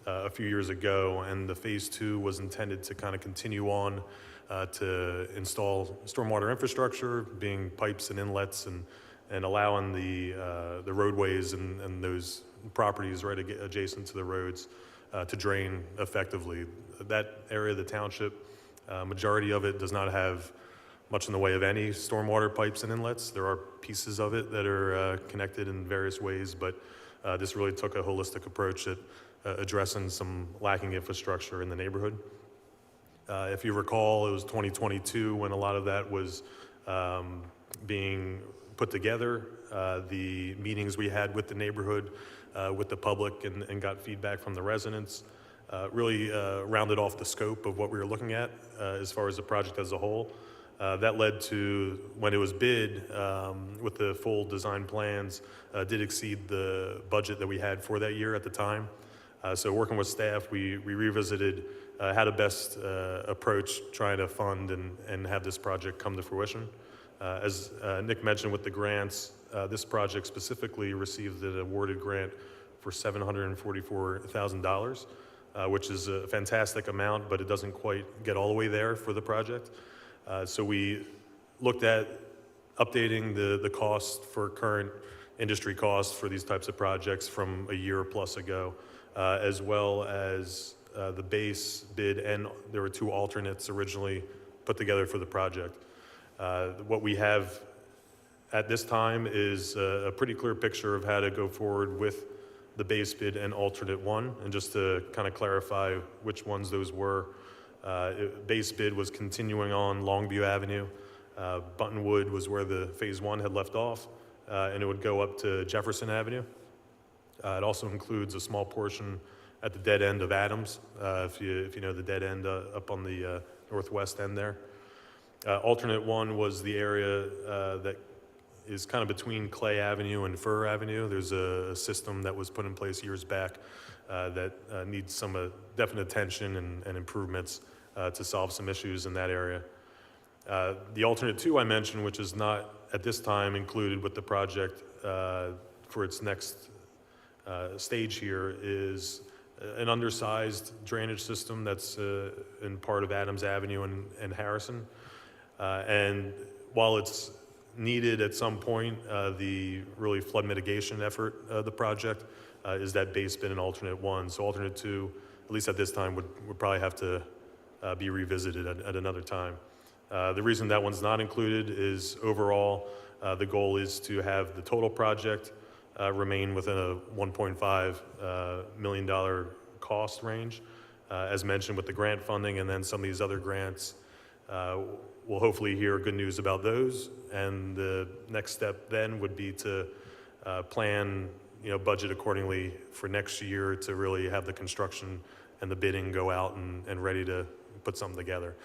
a few years ago, and the Phase 2 was intended to kind of continue on to install stormwater infrastructure, being pipes and inlets, and allowing the roadways and those properties right adjacent to the roads to drain effectively. That area of the township, majority of it does not have much in the way of any stormwater pipes and inlets. There are pieces of it that are connected in various ways, but this really took a holistic approach at addressing some lacking infrastructure in the neighborhood. If you recall, it was 2022 when a lot of that was being put together. The meetings we had with the neighborhood, with the public, and got feedback from the residents really rounded off the scope of what we were looking at as far as the project as a whole. That led to, when it was bid, with the full design plans, did exceed the budget that we had for that year at the time. So working with staff, we revisited how to best approach trying to fund and have this project come to fruition. As Nick mentioned with the grants, this project specifically received an awarded grant for $744,000, which is a fantastic amount, but it doesn't quite get all the way there for the project. So we looked at updating the cost for current industry costs for these types of projects from a year plus ago, as well as the base bid, and there were 2 alternates originally put together for the project. What we have at this time is a pretty clear picture of how to go forward with the base bid and alternate 1. And just to kind of clarify which ones those were, base bid was continuing on Longview Avenue. Buttonwood was where the phase 1 had left off, and it would go up to Jefferson Avenue. It also includes a small portion at the dead end of Adams, if you know the dead end up on the northwest end there. Alternate 1 was the area that is kind of between Clay Avenue and Fur Avenue. There's a system that was put in place years back that needs some definite attention and improvements to solve some issues in that area. The alternate 2 I mentioned, which is not at this time included with the project for its next stage here, is an undersized drainage system that's in part of Adams Avenue and Harrison. And while it's needed at some point, the really flood mitigation effort of the project is that base bid and alternate 1. So alternate 2, at least at this time, would probably have to be revisited at another time. The reason that one's not included is overall, the goal is to have the total project remain within a $1.5 million cost range. As mentioned with the grant funding and then some of these other grants, we'll hopefully hear good news about those. And the next step then would be to plan, budget accordingly for next year to really have the construction and the bidding go out and ready to put something together.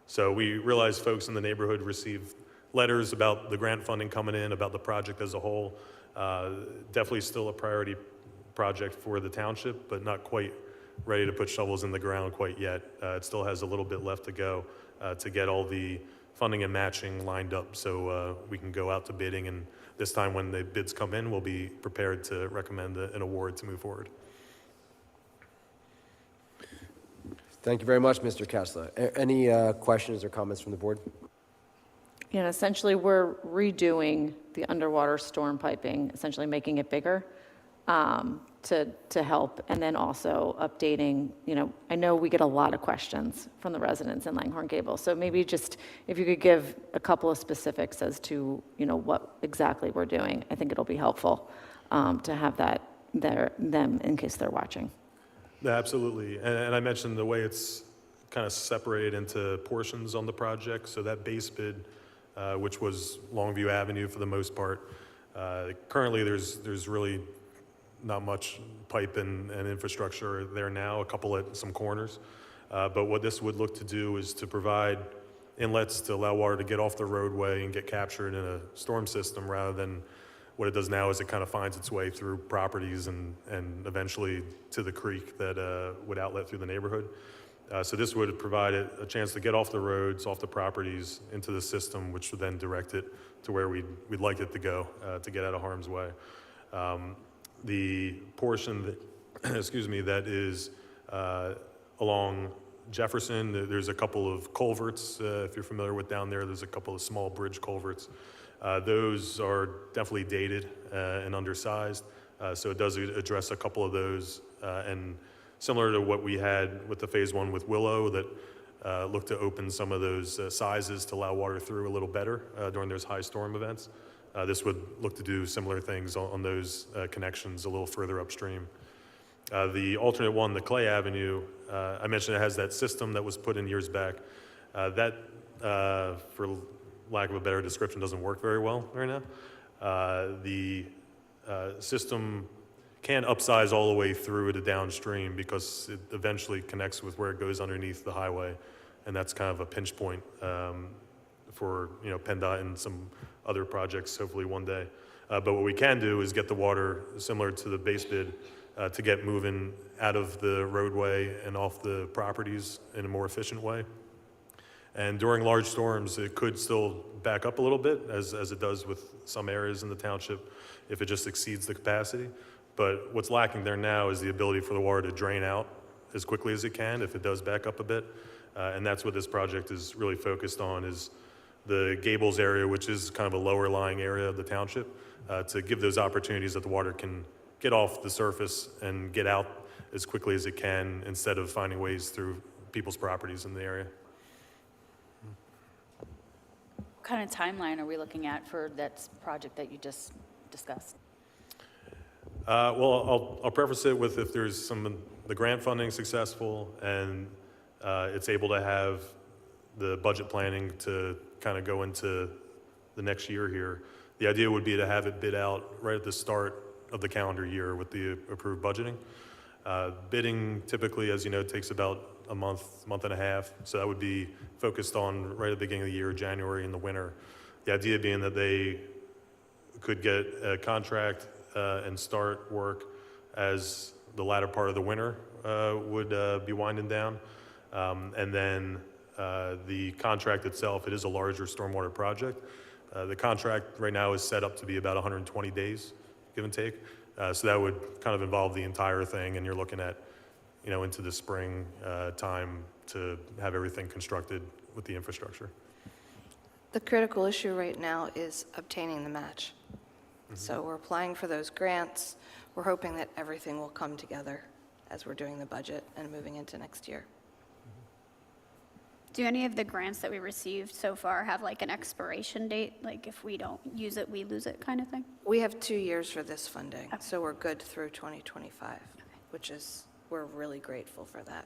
So we realize folks in the neighborhood received letters about the grant funding coming in, about the project as a whole. Definitely still a priority project for the township, but not quite ready to put shovels in the ground quite yet. It still has a little bit left to go to get all the funding and matching lined up so we can go out to bidding. And this time when the bids come in, we'll be prepared to recommend an award to move forward.
Thank you very much, Mr. Kessler. Any questions or comments from the board?
And essentially, we're redoing the underwater storm piping, essentially making it bigger to help, and then also updating, I know we get a lot of questions from the residents in Langhorne Gable, so maybe just if you could give a couple of specifics as to, what exactly we're doing, I think it'll be helpful to have them in case they're watching.
Yeah, absolutely. And I mentioned the way it's kind of separated into portions on the project. So that base bid, which was Longview Avenue for the most part, currently there's really not much pipe and infrastructure there now, a couple at some corners. But what this would look to do is to provide inlets to allow water to get off the roadway and get captured in a storm system, rather than what it does now is it kind of finds its way through properties and eventually to the creek that would outlet through the neighborhood. So this would provide a chance to get off the roads, off the properties, into the system, which would then direct it to where we'd like it to go to get out of harm's way. The portion that, that is along Jefferson, there's a couple of culverts, if you're familiar with down there's a couple of small bridge culverts. Those are definitely dated and undersized, so it does address a couple of those, and similar to what we had with the phase 1 with Willow, that looked to open some of those sizes to allow water through a little better during those high storm events. This would look to do similar things on those connections a little further upstream. The alternate 1, the Clay Avenue, I mentioned it has that system that was put in years back. That, for lack of a better description, doesn't work very well right now. The system can upsize all the way through to downstream because it eventually connects with where it goes underneath the highway, and that's kind of a pinch point for PennDOT and some other projects hopefully one day. But what we can do is get the water similar to the base bid to get moving out of the roadway and off the properties in a more efficient way. And during large storms, it could still back up a little bit, as it does with some areas in the township, if it just exceeds the capacity. But what's lacking there now is the ability for the water to drain out as quickly as it can if it does back up a bit. And that's what this project is really focused on, is the Gables area, which is kind of a lower lying area of the township, to give those opportunities that the water can get off the surface and get out as quickly as it can, instead of finding ways through people's properties in the area.
What kind of timeline are we looking at for that project that you just discussed?
Well, I'll preface it with, if there's the grant funding successful and it's able to have the budget planning to kind of go into the next year here, the idea would be to have it bid out right at the start of the calendar year with the approved budgeting. Bidding typically, as you know, takes about a month and a half, so that would be focused on right at the beginning of the year, January in the winter. The idea being that they could get a contract and start work as the latter part of the winter would be winding down. And then the contract itself, it is a larger stormwater project. The contract right now is set up to be about 120 days, give and take. So that would kind of involve the entire thing, and you're looking at, into the spring time to have everything constructed with the infrastructure.
The critical issue right now is obtaining the match. So we're applying for those grants. We're hoping that everything will come together as we're doing the budget and moving into next year.
Do any of the grants that we received so far have like an expiration date? Like if we don't use it, we lose it kind of thing?
We have 2 years for this funding, so we're good through 2025, which is, we're really grateful for that.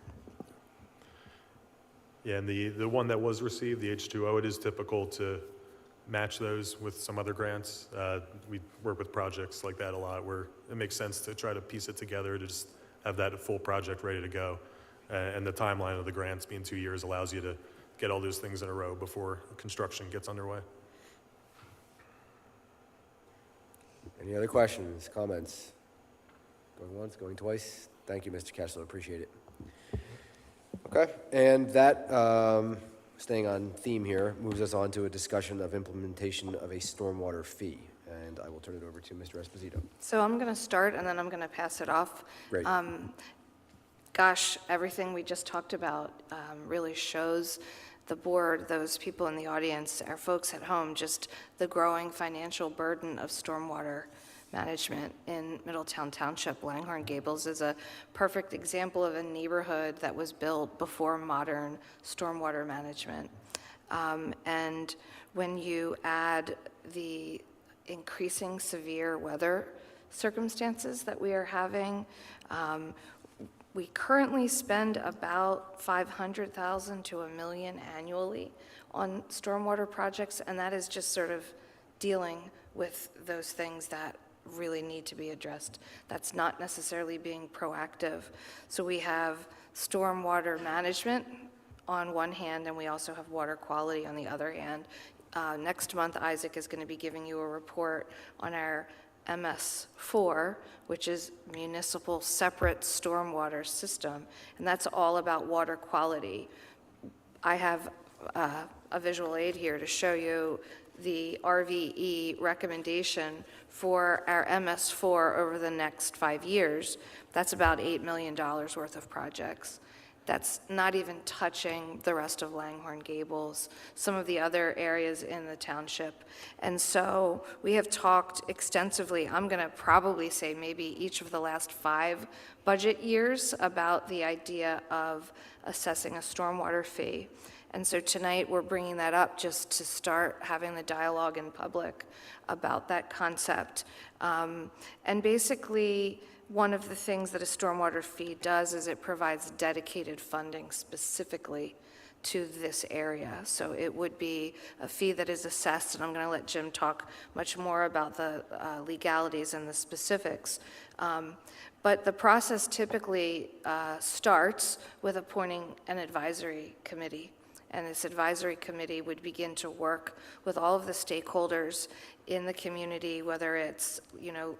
Yeah, and the one that was received, the H2O, it is typical to match those with some other grants. We work with projects like that a lot, where it makes sense to try to piece it together to just have that full project ready to go. And the timeline of the grants being 2 years allows you to get all those things in a row before construction gets underway.
Any other questions, comments? Going once, going twice? Thank you, Mr. Kessler, appreciate it. Okay, and that, staying on theme here, moves us on to a discussion of implementation of a stormwater fee. And I will turn it over to Mr. Esposito.
So I'm going to start, and then I'm going to pass it off.
Great.
Gosh, everything we just talked about really shows the board, those people in the audience, our folks at home, just the growing financial burden of stormwater management in Middletown Township. Langhorne Gables is a perfect example of a neighborhood that was built before modern stormwater management. And when you add the increasing severe weather circumstances that we are having, we currently spend about $500,000 to $1 million annually on stormwater projects, and that is just sort of dealing with those things that really need to be addressed. That's not necessarily being proactive. So we have stormwater management on one hand, and we also have water quality on the other hand. Next month, Isaac is going to be giving you a report on our MS4, which is Municipal Separate Stormwater System, and that's all about water quality. I have a visual aid here to show you the RVE recommendation for our MS4 over the next 5 years. That's about $8 million worth of projects. That's not even touching the rest of Langhorne Gables, some of the other areas in the township. And so we have talked extensively, I'm going to probably say maybe each of the last 5 budget years, about the idea of assessing a stormwater fee. And so tonight we're bringing that up just to start having the dialogue in public about that concept. And basically, one of the things that a stormwater fee does is it provides dedicated funding specifically to this area. So it would be a fee that is assessed, and I'm going to let Jim talk much more about the legalities and the specifics. But the process typically starts with appointing an advisory committee. And this advisory committee would begin to work with all of the stakeholders in the community, whether it's,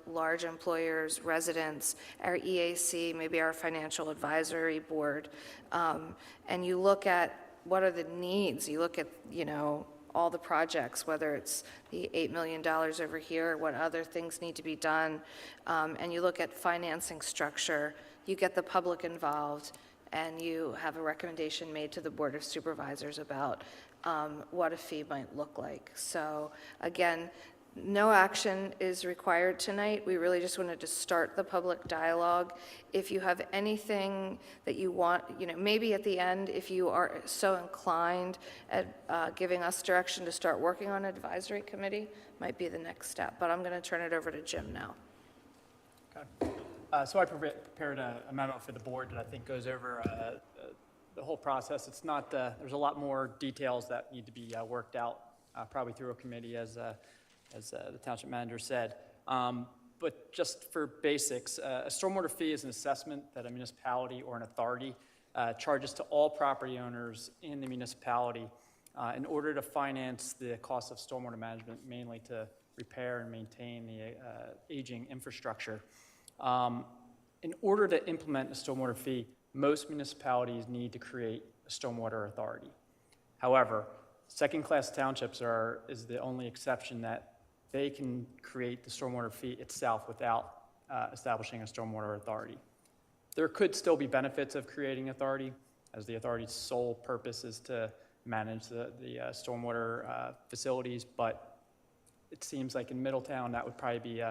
large employers, residents, our EAC, maybe our financial advisory board. And you look at what are the needs. You look at, all the projects, whether it's the $8 million over here, what other things need to be done. And you look at financing structure, you get the public involved, and you have a recommendation made to the Board of Supervisors about what a fee might look like. So again, no action is required tonight. We really just wanted to start the public dialogue. If you have anything that you want, maybe at the end, if you are so inclined at giving us direction to start working on advisory committee, might be the next step. But I'm going to turn it over to Jim now.
Okay. So I prepared a memo for the board that I think goes over the whole process. It's not, there's a lot more details that need to be worked out, probably through a committee, as the township manager said. But just for basics, a stormwater fee is an assessment that a municipality or an authority charges to all property owners in the municipality in order to finance the cost of stormwater management, mainly to repair and maintain the aging infrastructure. In order to implement a stormwater fee, most municipalities need to create a stormwater authority. However, second-class townships is the only exception that they can create the stormwater fee itself without establishing a stormwater authority. There could still be benefits of creating authority, as the authority's sole purpose is to manage the stormwater facilities, but it seems like in Middletown that would probably be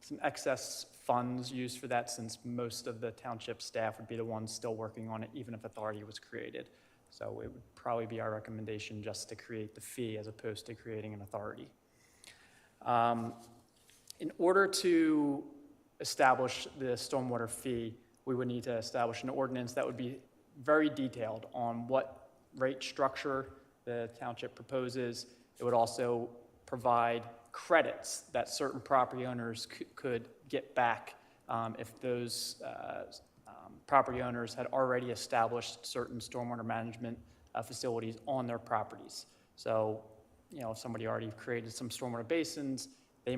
some excess funds used for that, since most of the township staff would be the ones still working on it, even if authority was created. So it would probably be our recommendation just to create the fee as opposed to creating an authority. In order to establish the stormwater fee, we would need to establish an ordinance that would be very detailed on what rate structure the township proposes. It would also provide credits that certain property owners could get back if those property owners had already established certain stormwater management facilities on their properties. So, if somebody already created some stormwater basins, they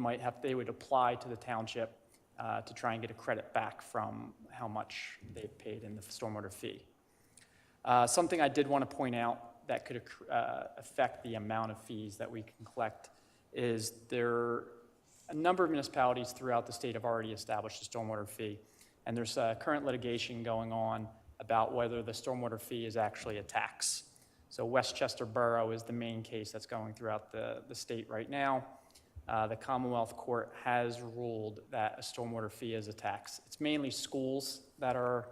would apply to the township to try and get a credit back from how much they paid in the stormwater fee. Something I did want to point out that could affect the amount of fees that we can collect is a number of municipalities throughout the state have already established a stormwater fee, and there's current litigation going on about whether the stormwater fee is actually a tax. So Westchester Borough is the main case that's going throughout the state right now. The Commonwealth Court has ruled that a stormwater fee is a tax. It's mainly schools that are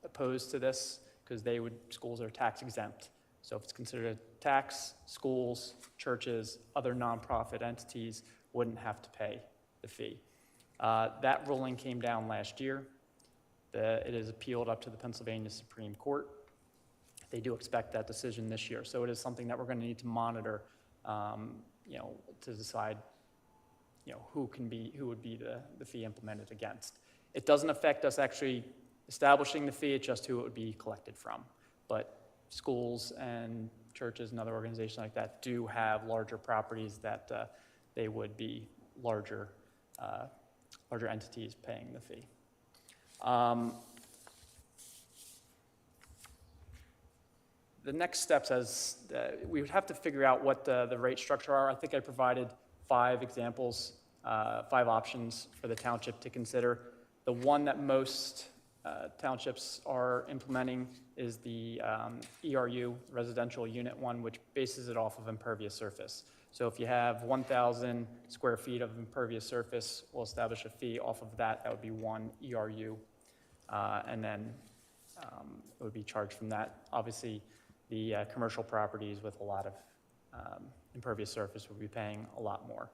opposed to this, because schools are tax exempt. So if it's considered a tax, schools, churches, other nonprofit entities wouldn't have to pay the fee. That ruling came down last year. It is appealed up to the Pennsylvania Supreme Court. They do expect that decision this year. So it is something that we're going to need to monitor, to decide, who would be the fee implemented against. It doesn't affect us actually establishing the fee, it's just who it would be collected from. But schools and churches and other organizations like that do have larger properties that they would be larger entities paying the fee. The next steps, we would have to figure out what the rate structure are. I think I provided 5 examples, 5 options for the township to consider. The one that most townships are implementing is the ERU, residential unit one, which bases it off of impervious surface. So if you have 1,000 square feet of impervious surface, we'll establish a fee off of that. That would be 1 ERU, and then it would be charged from that. Obviously, the commercial properties with a lot of impervious surface would be paying a lot more.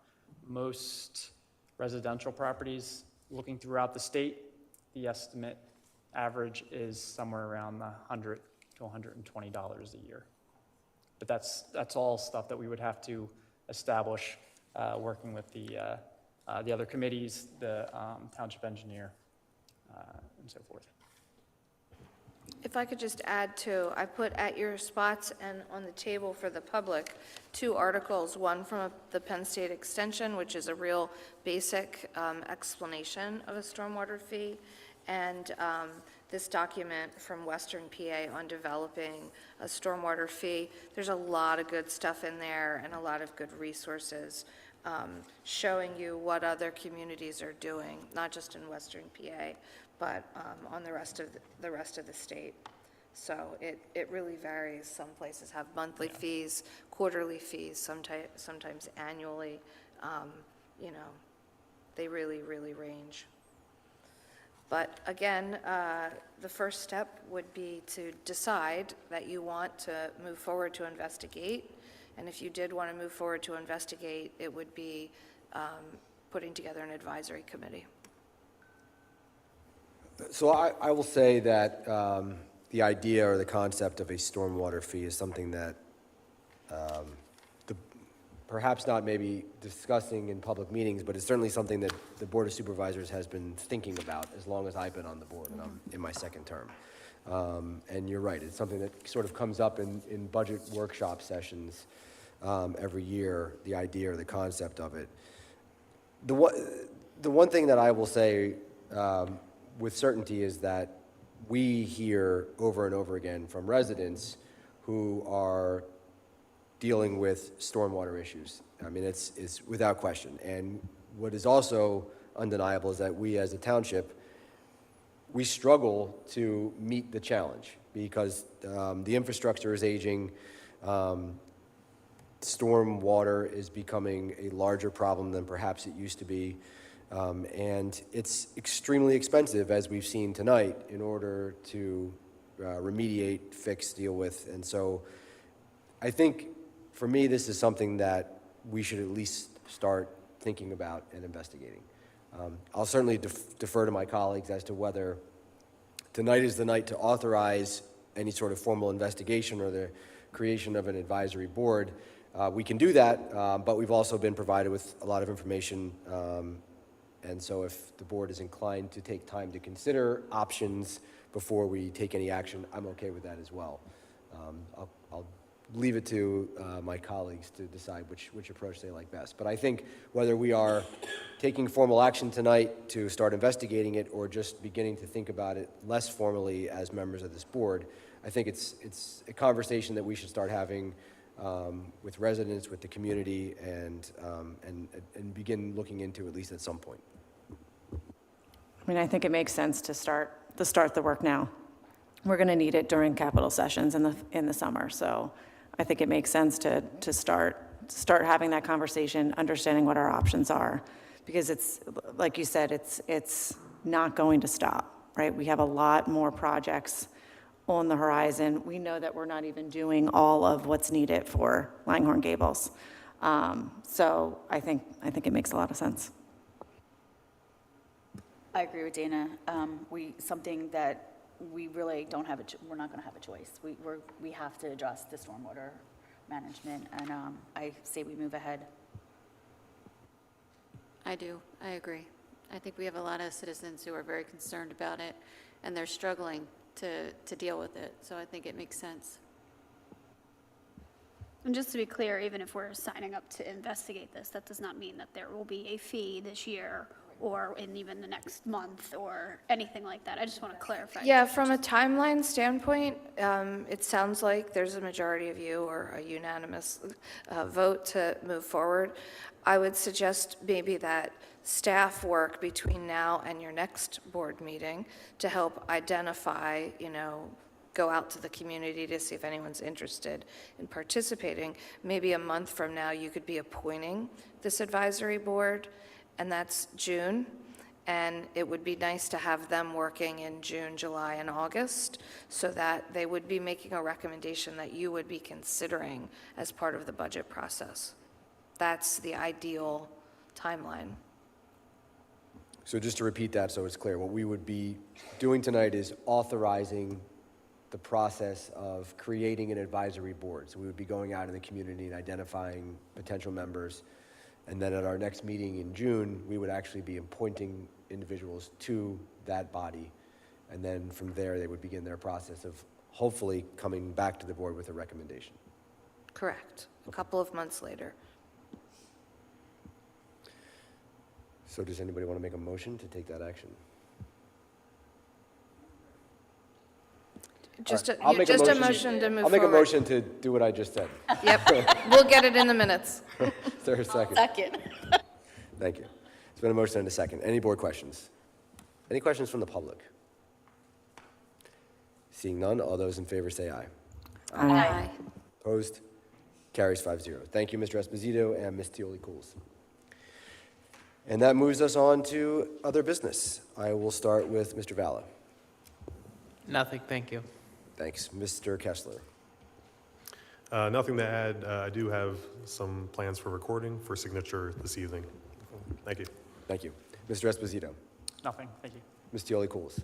Most residential properties, looking throughout the state, the estimate average is somewhere around $100 to $120 a year. But that's all stuff that we would have to establish working with the other committees, the township engineer, and so forth.
If I could just add too, I put at your spots and on the table for the public, 2 articles, one from the Penn State Extension, which is a real basic explanation of a stormwater fee, and this document from Western PA on developing a stormwater fee. There's a lot of good stuff in there and a lot of good resources showing you what other communities are doing, not just in Western PA, but on the rest of the state. So it really varies. Some places have monthly fees, quarterly fees, sometimes annually. You know, they really, really range. But again, the first step would be to decide that you want to move forward to investigate. And if you did want to move forward to investigate, it would be putting together an advisory committee.
So I will say that the idea or the concept of a stormwater fee is something that perhaps not maybe discussing in public meetings, but it's certainly something that the Board of Supervisors has been thinking about as long as I've been on the board, and I'm in my second term. And you're right, it's something that sort of comes up in budget workshop sessions every year, the idea or the concept of it. The one thing that I will say with certainty is that we hear over and over again from residents who are dealing with stormwater issues. I mean, it's without question. And what is also undeniable is that we as a township, we struggle to meet the challenge because the infrastructure is aging, stormwater is becoming a larger problem than perhaps it used to be. And it's extremely expensive, as we've seen tonight, in order to remediate, fix, deal with. And so I think, for me, this is something that we should at least start thinking about and investigating. I'll certainly defer to my colleagues as to whether tonight is the night to authorize any sort of formal investigation or the creation of an advisory board. We can do that, but we've also been provided with a lot of information. And so if the board is inclined to take time to consider options before we take any action, I'm okay with that as well. I'll leave it to my colleagues to decide which approach they like best. But I think whether we are taking formal action tonight to start investigating it or just beginning to think about it less formally as members of this board, I think it's a conversation that we should start having with residents, with the community, and begin looking into at least at some point.
I mean, I think it makes sense to start the work now. We're going to need it during capital sessions in the summer, so I think it makes sense to start having that conversation, understanding what our options are, because it's, like you said, it's not going to stop, right? We have a lot more projects on the horizon. We know that we're not even doing all of what's needed for Langhorne Gables. So I think it makes a lot of sense.
I agree with Dana. Something that we really don't have we're not going to have a choice. We have to address the stormwater management, and I say we move ahead.
I do. I agree. I think we have a lot of citizens who are very concerned about it, and they're struggling to deal with it. So I think it makes sense.
And just to be clear, even if we're signing up to investigate this, that does not mean that there will be a fee this year or in even the next month or anything like that. I just want to clarify.
Yeah, from a timeline standpoint, it sounds like there's a majority of you or a unanimous vote to move forward. I would suggest maybe that staff work between now and your next board meeting to help identify, go out to the community to see if anyone's interested in participating. Maybe a month from now, you could be appointing this advisory board, and that's June. And it would be nice to have them working in June, July, and August so that they would be making a recommendation that you would be considering as part of the budget process. That's the ideal timeline.
So just to repeat that so it's clear, what we would be doing tonight is authorizing the process of creating an advisory board. So we would be going out in the community and identifying potential members. And then at our next meeting in June, we would actually be appointing individuals to that body. And then from there, they would begin their process of hopefully coming back to the board with a recommendation.
Correct. A couple of months later.
So does anybody want to make a motion to take that action?
Just
All right, I'll make
a motion to move forward.
I'll make a motion to do what I just said.
Yep, we'll get it in the minutes.
Is there a second?
Second.
Thank you. It's been a motion and a second. Any board questions? Any questions from the public? Seeing none, all those in favor say aye.
Aye.
Opposed? Carries 5-0. Thank you, Mr. Esposito and Ms. Teoli-Cools. And that moves us on to other business. I will start with Mr. Valla.
Nothing, thank you.
Thanks. Mr. Kessler.
Nothing to add. I do have some plans for recording for signature this evening. Thank you.
Thank you. Mr. Esposito.
Nothing, thank you.
Ms. Teoli-Cools.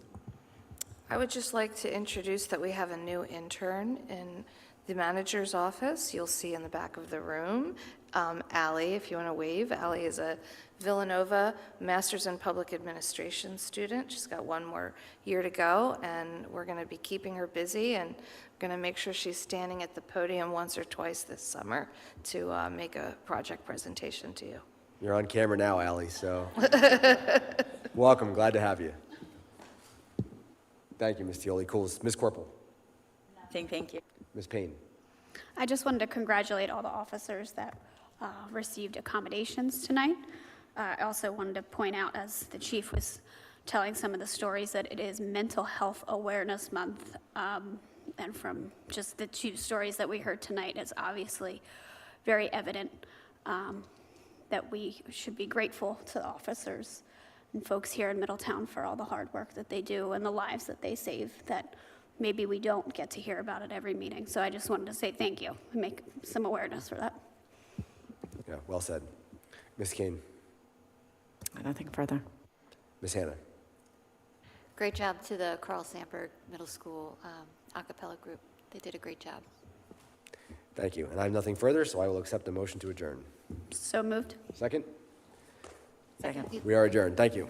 I would just like to introduce that we have a new intern in the manager's office. You'll see in the back of the room, Allie, if you want to wave. Allie is a Villanova Master's in Public Administration student. She's got one more year to go, and we're going to be keeping her busy, and going to make sure she's standing at the podium once or twice this summer to make a project presentation to you.
You're on camera now, Allie, so welcome. Glad to have you. Thank you, Ms. Teoli-Cools. Ms. Corporal.
Nothing, thank you.
Ms. Payne.
I just wanted to congratulate all the officers that received accommodations tonight. I also wanted to point out, as the chief was telling some of the stories, that it is Mental Health Awareness Month. And from just the two stories that we heard tonight, it's obviously very evident that we should be grateful to the officers and folks here in Middletown for all the hard work that they do and the lives that they save that maybe we don't get to hear about at every meeting. So I just wanted to say thank you and make some awareness for that.
Yeah, well said. Ms. Kane.
Nothing further.
Ms. Hannah.
Great job to the Carl Sandburg Middle School a cappella group. They did a great job.
Thank you. And I have nothing further, so I will accept the motion to adjourn.
So moved.
Second?
Second.
We are adjourned. Thank you.